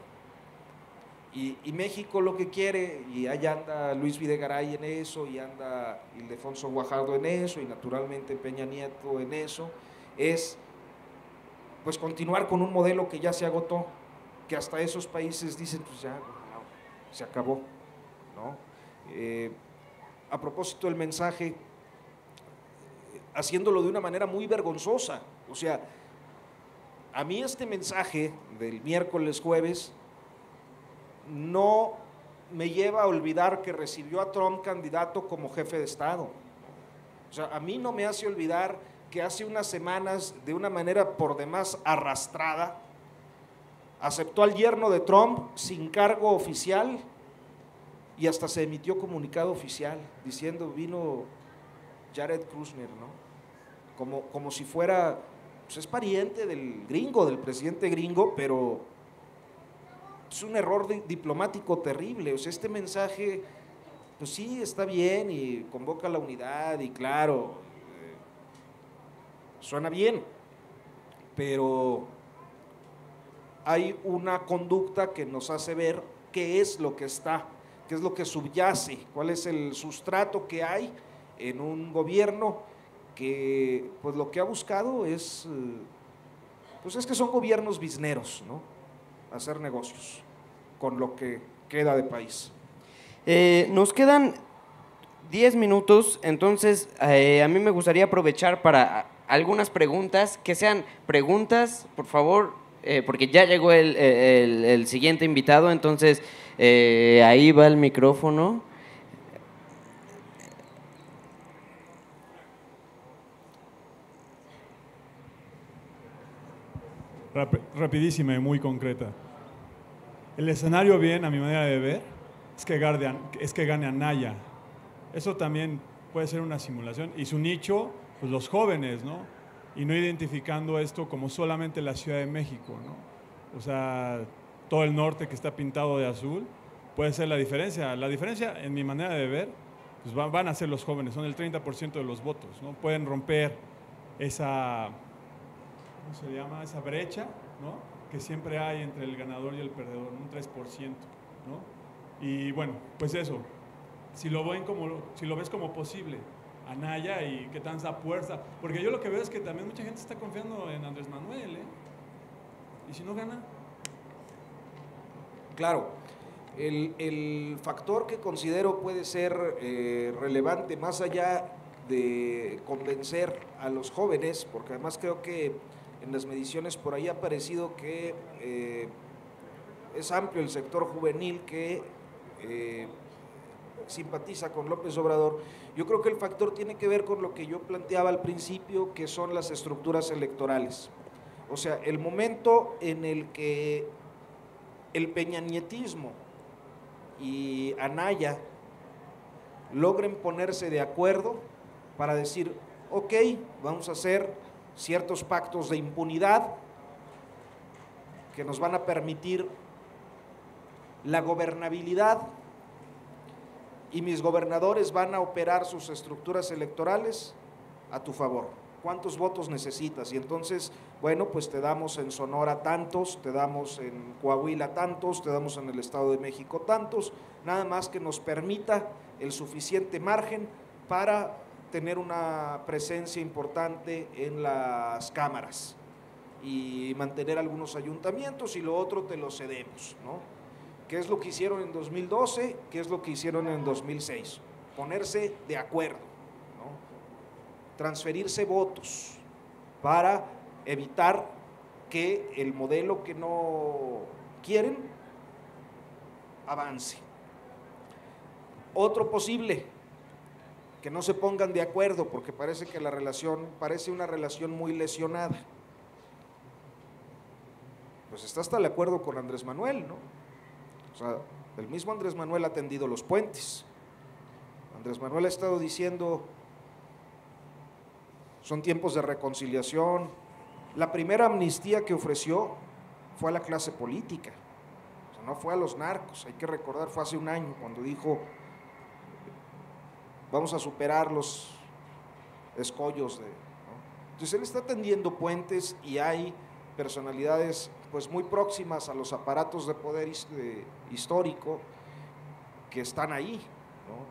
Y México lo que quiere, y allá anda Luis Videgaray en eso, y anda Ildefonso Guajardo en eso, y naturalmente Peña Nieto en eso, es pues continuar con un modelo que ya se agotó, que hasta esos países dicen, pues ya, no, se acabó, ¿no? A propósito del mensaje, haciéndolo de una manera muy vergonzosa, o sea, a mí este mensaje del miércoles, jueves, no me lleva a olvidar que recibió a Trump candidato como jefe de Estado. O sea, a mí no me hace olvidar que hace unas semanas, de una manera por demás arrastrada, aceptó al yerno de Trump sin cargo oficial y hasta se emitió comunicado oficial diciendo, vino Jared Kushner, ¿no? Como si fuera, pues es pariente del gringo, del presidente gringo, pero es un error diplomático terrible. O sea, este mensaje, pues sí, está bien y convoca a la unidad y claro, suena bien, pero hay una conducta que nos hace ver qué es lo que está, qué es lo que subyace, cuál es el sustrato que hay en un gobierno que pues lo que ha buscado es, pues es que son gobiernos bizneros, ¿no? Hacer negocios con lo que queda de país. Nos quedan 10 minutos, entonces a mí me gustaría aprovechar para algunas preguntas, que sean preguntas, por favor, porque ya llegó el siguiente invitado, entonces ahí va el micrófono. Rapidísima y muy concreta. El escenario bien, a mi manera de ver, es que gane Anaya. Eso también puede ser una simulación. Y su nicho, pues los jóvenes, ¿no? Y no identificando esto como solamente la Ciudad de México, ¿no? O sea, todo el norte que está pintado de azul puede ser la diferencia. La diferencia, en mi manera de ver, pues van a ser los jóvenes, son el 30% de los votos, ¿no? Pueden romper esa, ¿cómo se llama? Esa brecha, ¿no? Que siempre hay entre el ganador y el perdedor, un 3%, ¿no? Y bueno, pues eso, si lo ves como posible, Anaya y qué tanta fuerza, porque yo lo que veo es que también mucha gente está confiando en Andrés Manuel, ¿eh? ¿Y si no gana? Claro, el factor que considero puede ser relevante, más allá de convencer a los jóvenes, porque además creo que en las mediciones por ahí ha aparecido que es amplio el sector juvenil que simpatiza con López Obrador. Yo creo que el factor tiene que ver con lo que yo planteaba al principio, que son las estructuras electorales. O sea, el momento en el que el peñanietismo y Anaya logren ponerse de acuerdo para decir, ok, vamos a hacer ciertos pactos de impunidad que nos van a permitir la gobernabilidad y mis gobernadores van a operar sus estructuras electorales a tu favor. ¿Cuántos votos necesitas? Y entonces, bueno, pues te damos en Sonora tantos, te damos en Coahuila tantos, te damos en el Estado de México tantos, nada más que nos permita el suficiente margen para tener una presencia importante en las cámaras y mantener algunos ayuntamientos y lo otro te lo cedemos, ¿no? ¿Qué es lo que hicieron en 2012? ¿Qué es lo que hicieron en 2006? Ponerse de acuerdo, ¿no? Transferirse votos para evitar que el modelo que no quieren avance. Otro posible, que no se pongan de acuerdo porque parece que la relación, parece una relación muy lesionada. Pues está hasta el acuerdo con Andrés Manuel, ¿no? O sea, el mismo Andrés Manuel ha tendido los puentes. Andrés Manuel ha estado diciendo, son tiempos de reconciliación. La primera amnistía que ofreció fue a la clase política, o sea, no fue a los narcos. Hay que recordar, fue hace un año cuando dijo, vamos a superar los escollos, ¿no? Entonces él está tendiendo puentes y hay personalidades pues muy próximas a los aparatos de poder histórico que están ahí, ¿no?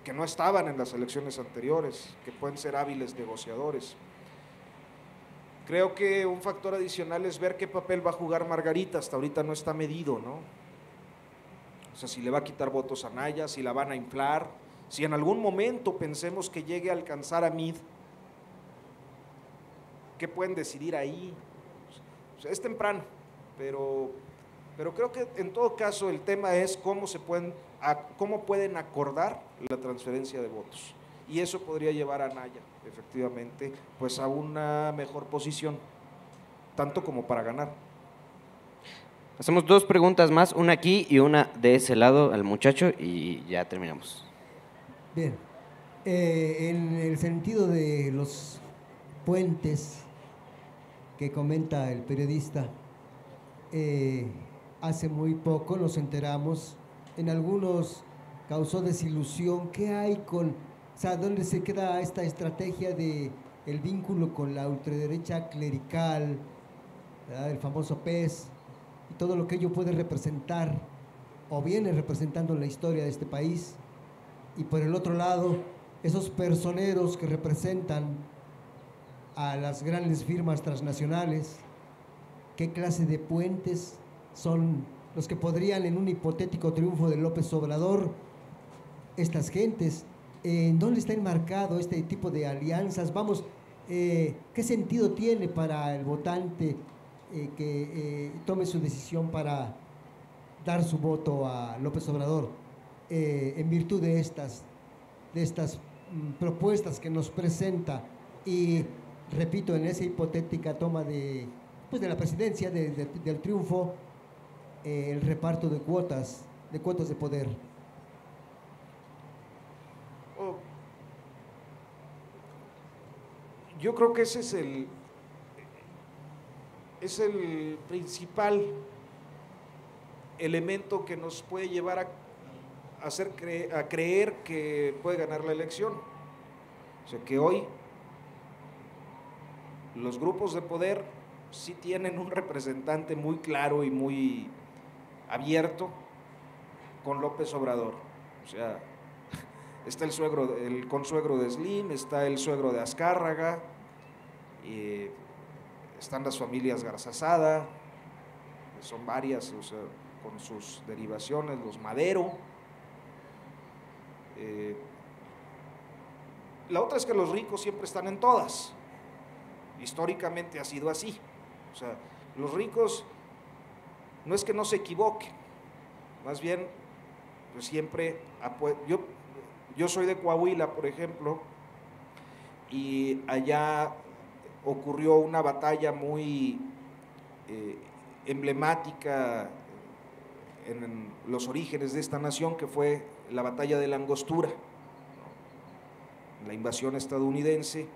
Que no estaban en las elecciones anteriores, que pueden ser hábiles negociadores. Creo que un factor adicional es ver qué papel va a jugar Margarita, hasta ahorita no está medido, ¿no? O sea, si le va a quitar votos a Anaya, si la van a inflar, si en algún momento pensemos que llegue a alcanzar a Mid, ¿qué pueden decidir ahí? O sea, es temprano, pero creo que en todo caso el tema es cómo pueden acordar la transferencia de votos. Y eso podría llevar a Anaya, efectivamente, pues a una mejor posición, tanto como para ganar. Hacemos 2 preguntas más, una aquí y una de ese lado al muchacho y ya terminamos. Bien, en el sentido de los puentes que comenta el periodista, hace muy poco nos enteramos, en algunos causó desilusión. ¿Qué hay con, o sea, dónde se queda esta estrategia de el vínculo con la ultraderecha clerical, ¿verdad? El famoso PES y todo lo que ello puede representar o viene representando en la historia de este país? Y por el otro lado, esos personeros que representan a las grandes firmas transnacionales, ¿qué clase de puentes son los que podrían, en un hipotético triunfo de López Obrador, estas gentes? ¿En dónde está enmarcado este tipo de alianzas? Vamos, ¿qué sentido tiene para el votante que tome su decisión para dar su voto a López Obrador en virtud de estas propuestas que nos presenta? Y repito, en esa hipotética toma de la presidencia, del triunfo, el reparto de cuotas de poder. Yo creo que ese es el principal elemento que nos puede llevar a creer que puede ganar la elección. O sea, que hoy los grupos de poder sí tienen un representante muy claro y muy abierto con López Obrador. O sea, está el consuegro de Slim, está el suegro de Azcárraga, están las familias Garzazada, son varias, o sea, con sus derivaciones, los Madero. La otra es que los ricos siempre están en todas. Históricamente ha sido así. O sea, los ricos no es que no se equivoquen, más bien, pues siempre yo soy de Coahuila, por ejemplo, y allá ocurrió una batalla muy emblemática en los orígenes de esta nación, que fue la batalla de la Angostura, la invasión estadounidense.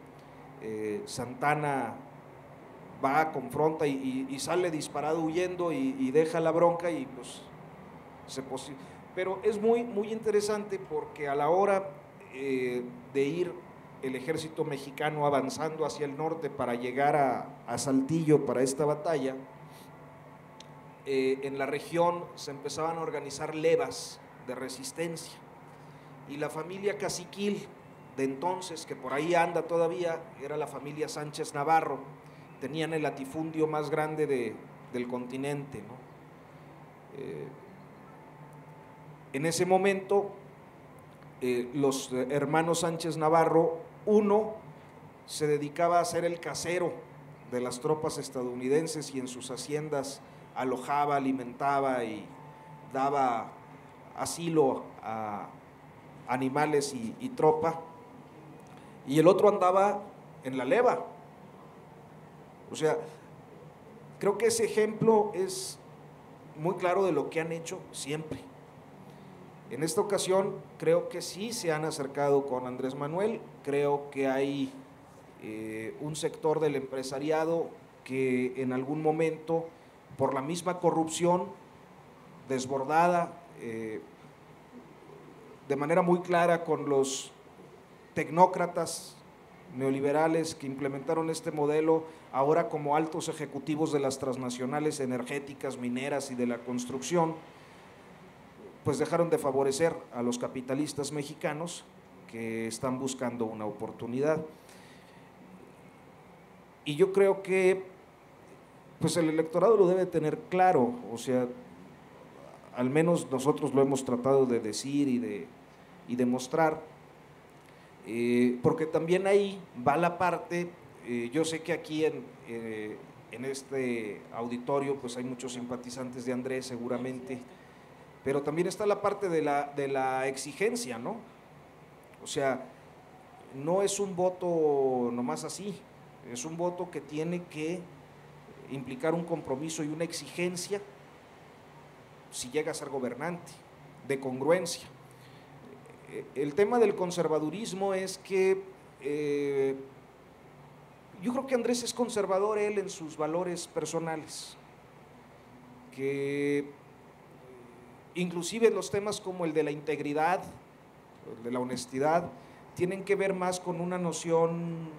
Santana va, confronta y sale disparado huyendo y deja la bronca y pues pero es muy, muy interesante porque a la hora de ir el ejército mexicano avanzando hacia el norte para llegar a Saltillo para esta batalla, en la región se empezaban a organizar levas de resistencia y la familia caciquil de entonces, que por ahí anda todavía, era la familia Sánchez Navarro, tenían el latifundio más grande del continente, ¿no? En ese momento, los hermanos Sánchez Navarro, uno se dedicaba a ser el casero de las tropas estadounidenses y en sus haciendas alojaba, alimentaba y daba asilo a animales y tropa, y el otro andaba en la leva. O sea, creo que ese ejemplo es muy claro de lo que han hecho siempre. En esta ocasión creo que sí se han acercado con Andrés Manuel, creo que hay un sector del empresariado que en algún momento, por la misma corrupción desbordada, de manera muy clara con los tecnócratas neoliberales que implementaron este modelo, ahora como altos ejecutivos de las transnacionales energéticas, mineras y de la construcción, pues dejaron de favorecer a los capitalistas mexicanos que están buscando una oportunidad. y yo creo que pues el electorado lo debe tener claro, o sea, al menos nosotros lo hemos tratado de decir y de mostrar, porque también ahí va la parte, yo sé que aquí en este auditorio pues hay muchos simpatizantes de Andrés seguramente, pero también está la parte de la exigencia, ¿no? O sea, no es un voto nomás así, es un voto que tiene que implicar un compromiso y una exigencia si llega a ser gobernante, de congruencia. El tema del conservadurismo es que yo creo que Andrés es conservador él en sus valores personales, que inclusive los temas como el de la integridad, el de la honestidad, tienen que ver más con una noción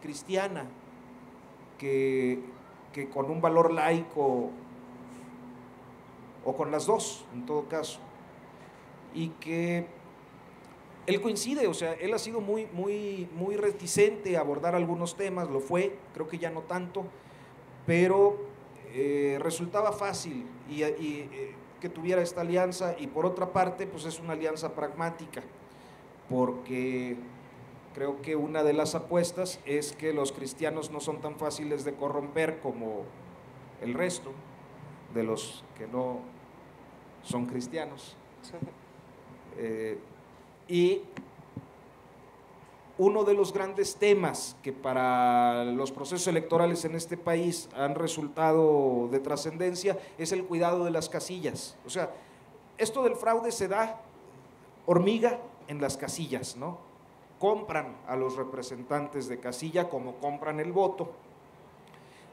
cristiana que con un valor laico, o con las dos, en todo caso. Y que él coincide, o sea, él ha sido muy reticente a abordar algunos temas, lo fue, creo que ya no tanto, pero resultaba fácil que tuviera esta alianza, y por otra parte, pues es una alianza pragmática, porque creo que una de las apuestas es que los cristianos no son tan fáciles de corromper como el resto de los que no son cristianos. Y uno de los grandes temas que para los procesos electorales en este país han resultado de trascendencia es el cuidado de las casillas. O sea, esto del fraude se da hormiga en las casillas, ¿no? Compran a los representantes de casilla como compran el voto.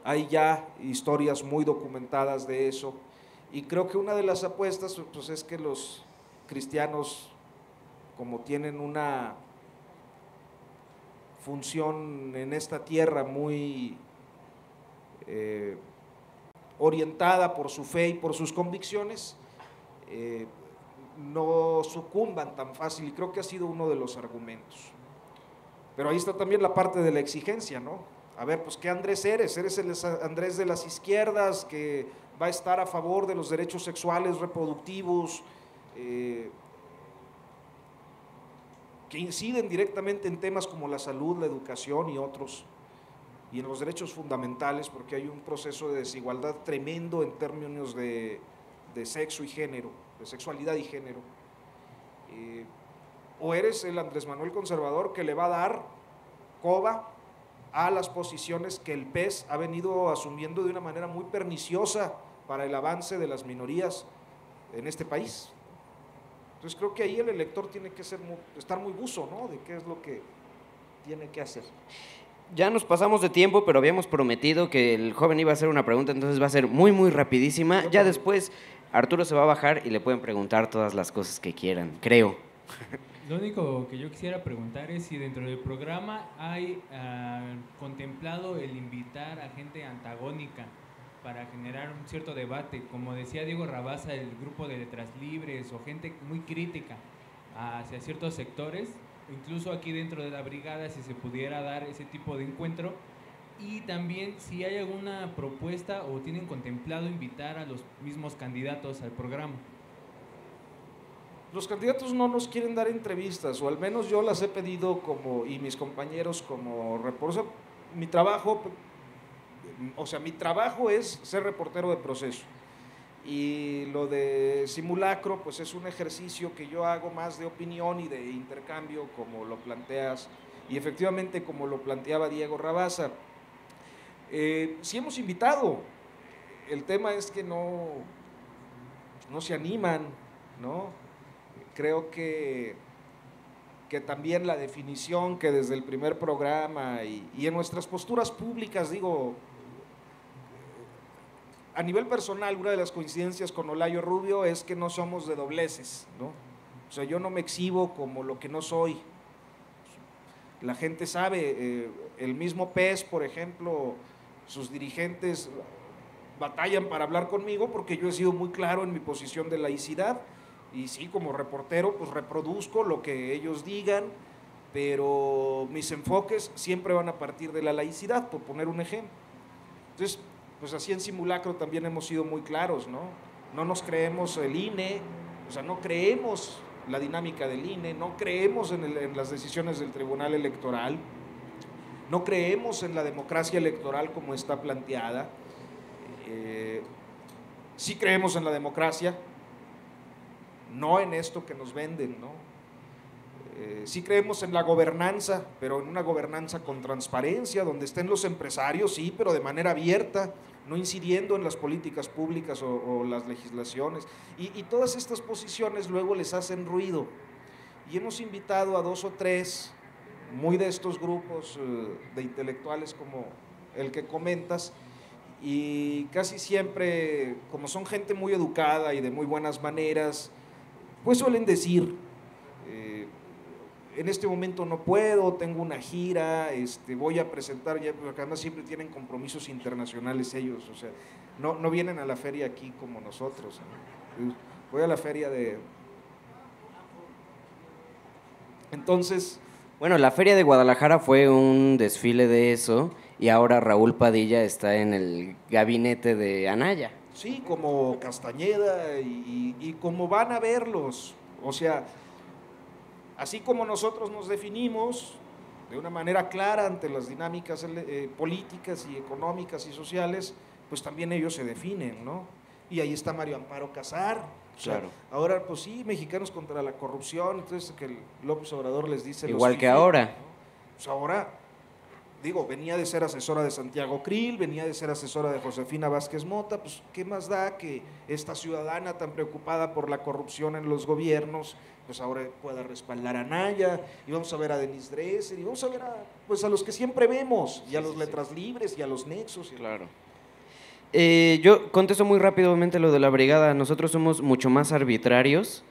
Hay ya historias muy documentadas de eso, y creo que una de las apuestas pues, es que los cristianos, como tienen una función en esta tierra muy orientada por su fe y por sus convicciones, no sucumban tan fácil, y creo que ha sido uno de los argumentos. Pero ahí está también la parte de la exigencia, ¿no? A ver, pues ¿qué Andrés eres? ¿Eres el Andrés de las izquierdas que va a estar a favor de los derechos sexuales reproductivos, que inciden directamente en temas como la salud, la educación y otros, y en los derechos fundamentales, porque hay un proceso de desigualdad tremendo en términos de sexo y género, de sexualidad y género? ¿O eres el Andrés Manuel conservador que le va a dar coba a las posiciones que el PES ha venido asumiendo de una manera muy perniciosa para el avance de las minorías en este país? Entonces creo que ahí el elector tiene que estar muy buzo, ¿no?, de qué es lo que tiene que hacer. Ya nos pasamos de tiempo, pero habíamos prometido que el joven iba a hacer una pregunta, entonces va a ser muy rapidísima. Ya después Arturo se va a bajar y le pueden preguntar todas las cosas que quieran, creo. Lo único que yo quisiera preguntar es si dentro del programa hay contemplado el invitar a gente antagónica para generar un cierto debate, como decía Diego Rabasa, el grupo de Letras Libres, o gente muy crítica hacia ciertos sectores, incluso aquí dentro de la brigada, si se pudiera dar ese tipo de encuentro. Y también si hay alguna propuesta o tienen contemplado invitar a los mismos candidatos al programa. Los candidatos no nos quieren dar entrevistas, o al menos yo las he pedido y mis compañeros como reportero. Mi trabajo es ser reportero de proceso, y lo de simulacro pues es un ejercicio que yo hago más de opinión y de intercambio, como lo planteas, y efectivamente como lo planteaba Diego Rabasa. Sí hemos invitado, el tema es que no se animan, ¿no? Creo que también la definición que desde el primer programa y en nuestras posturas públicas, digo, a nivel personal, una de las coincidencias con Olayo Rubio es que no somos de dobleces, ¿no? O sea, yo no me exhibo como lo que no soy. La gente sabe, el mismo PES, por ejemplo, sus dirigentes batallan para hablar conmigo porque yo he sido muy claro en mi posición de laicidad, y sí, como reportero, pues reproduzco lo que ellos digan, pero mis enfoques siempre van a partir de la laicidad, por poner un ejemplo. Entonces, pues así en Simulacro también hemos sido muy claros, ¿no? No nos creemos el INE, o sea, no creemos la dinámica del INE, no creemos en las decisiones del Tribunal Electoral, no creemos en la democracia electoral como está planteada. Sí creemos en la democracia, no en esto que nos venden, ¿no? Sí creemos en la gobernanza, pero en una gobernanza con transparencia, donde estén los empresarios, sí, pero de manera abierta, no incidiendo en las políticas públicas o las legislaciones. Y todas estas posiciones luego les hacen ruido. Y hemos invitado a 2 o 3, muy de estos grupos de intelectuales como el que comentas, y casi siempre, como son gente muy educada y de muy buenas maneras, pues suelen decir, en este momento no puedo, tengo una gira, voy a presentar, ya, porque además siempre tienen compromisos internacionales ellos, o sea, no vienen a la feria aquí como nosotros, ¿no? Voy a la feria de... Entonces... Bueno, la Feria de Guadalajara fue un desfile de eso y ahora Raúl Padilla está en el gabinete de Anaya. Sí, como Castañeda y como van a verlos, o sea, así como nosotros nos definimos de una manera clara ante las dinámicas políticas y económicas y sociales, pues también ellos se definen, ¿no? Y ahí está Mario Amparo Casar. O sea, Claro. ahora, pues sí, Mexicanos contra la Corrupción, entonces que el López Obrador les dice... Igual que ahora. ¿no? Pues ahora, digo, venía de ser asesora de Santiago Krill, venía de ser asesora de Josefina Vázquez Mota, pues qué más da que esta ciudadana tan preocupada por la corrupción en los gobiernos, pues ahora pueda respaldar a Naya, y vamos a ver a Denise Dresser, y vamos a ver a los que siempre vemos, y a los Letras Libres, y a los Nexos. Claro. Yo contesto muy rápidamente lo de la brigada. Nosotros somos mucho más arbitrarios.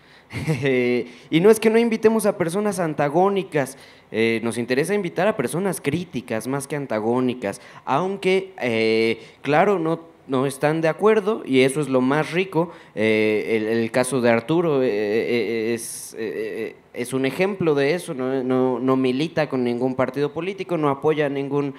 Y no es que no invitemos a personas antagónicas, nos interesa invitar a personas críticas más que antagónicas, aunque, claro, no están de acuerdo y eso es lo más rico. El caso de Arturo es un ejemplo de eso, no milita con ningún partido político, no apoya a ninguno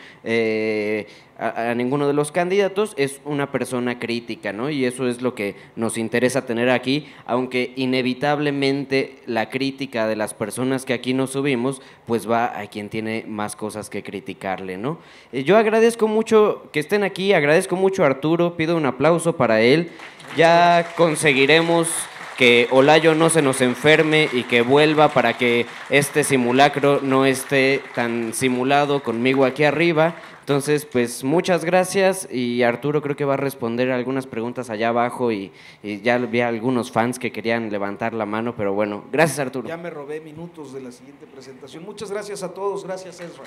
de los candidatos, es una persona crítica, ¿no? Y eso es lo que nos interesa tener aquí, aunque inevitablemente la crítica de las personas que aquí nos subimos, pues va a quien tiene más cosas que criticarle, ¿no? Yo agradezco mucho que estén aquí, agradezco mucho a Arturo, pido un aplauso para él, ya conseguiremos que Olayo no se nos enferme y que vuelva para que este simulacro no esté tan simulado conmigo aquí arriba. Entonces, pues muchas gracias y Arturo creo que va a responder algunas preguntas allá abajo y ya vi a algunos fans que querían levantar la mano, pero bueno, gracias Arturo. Ya me robé minutos de la siguiente presentación. Muchas gracias a todos, gracias Ezra.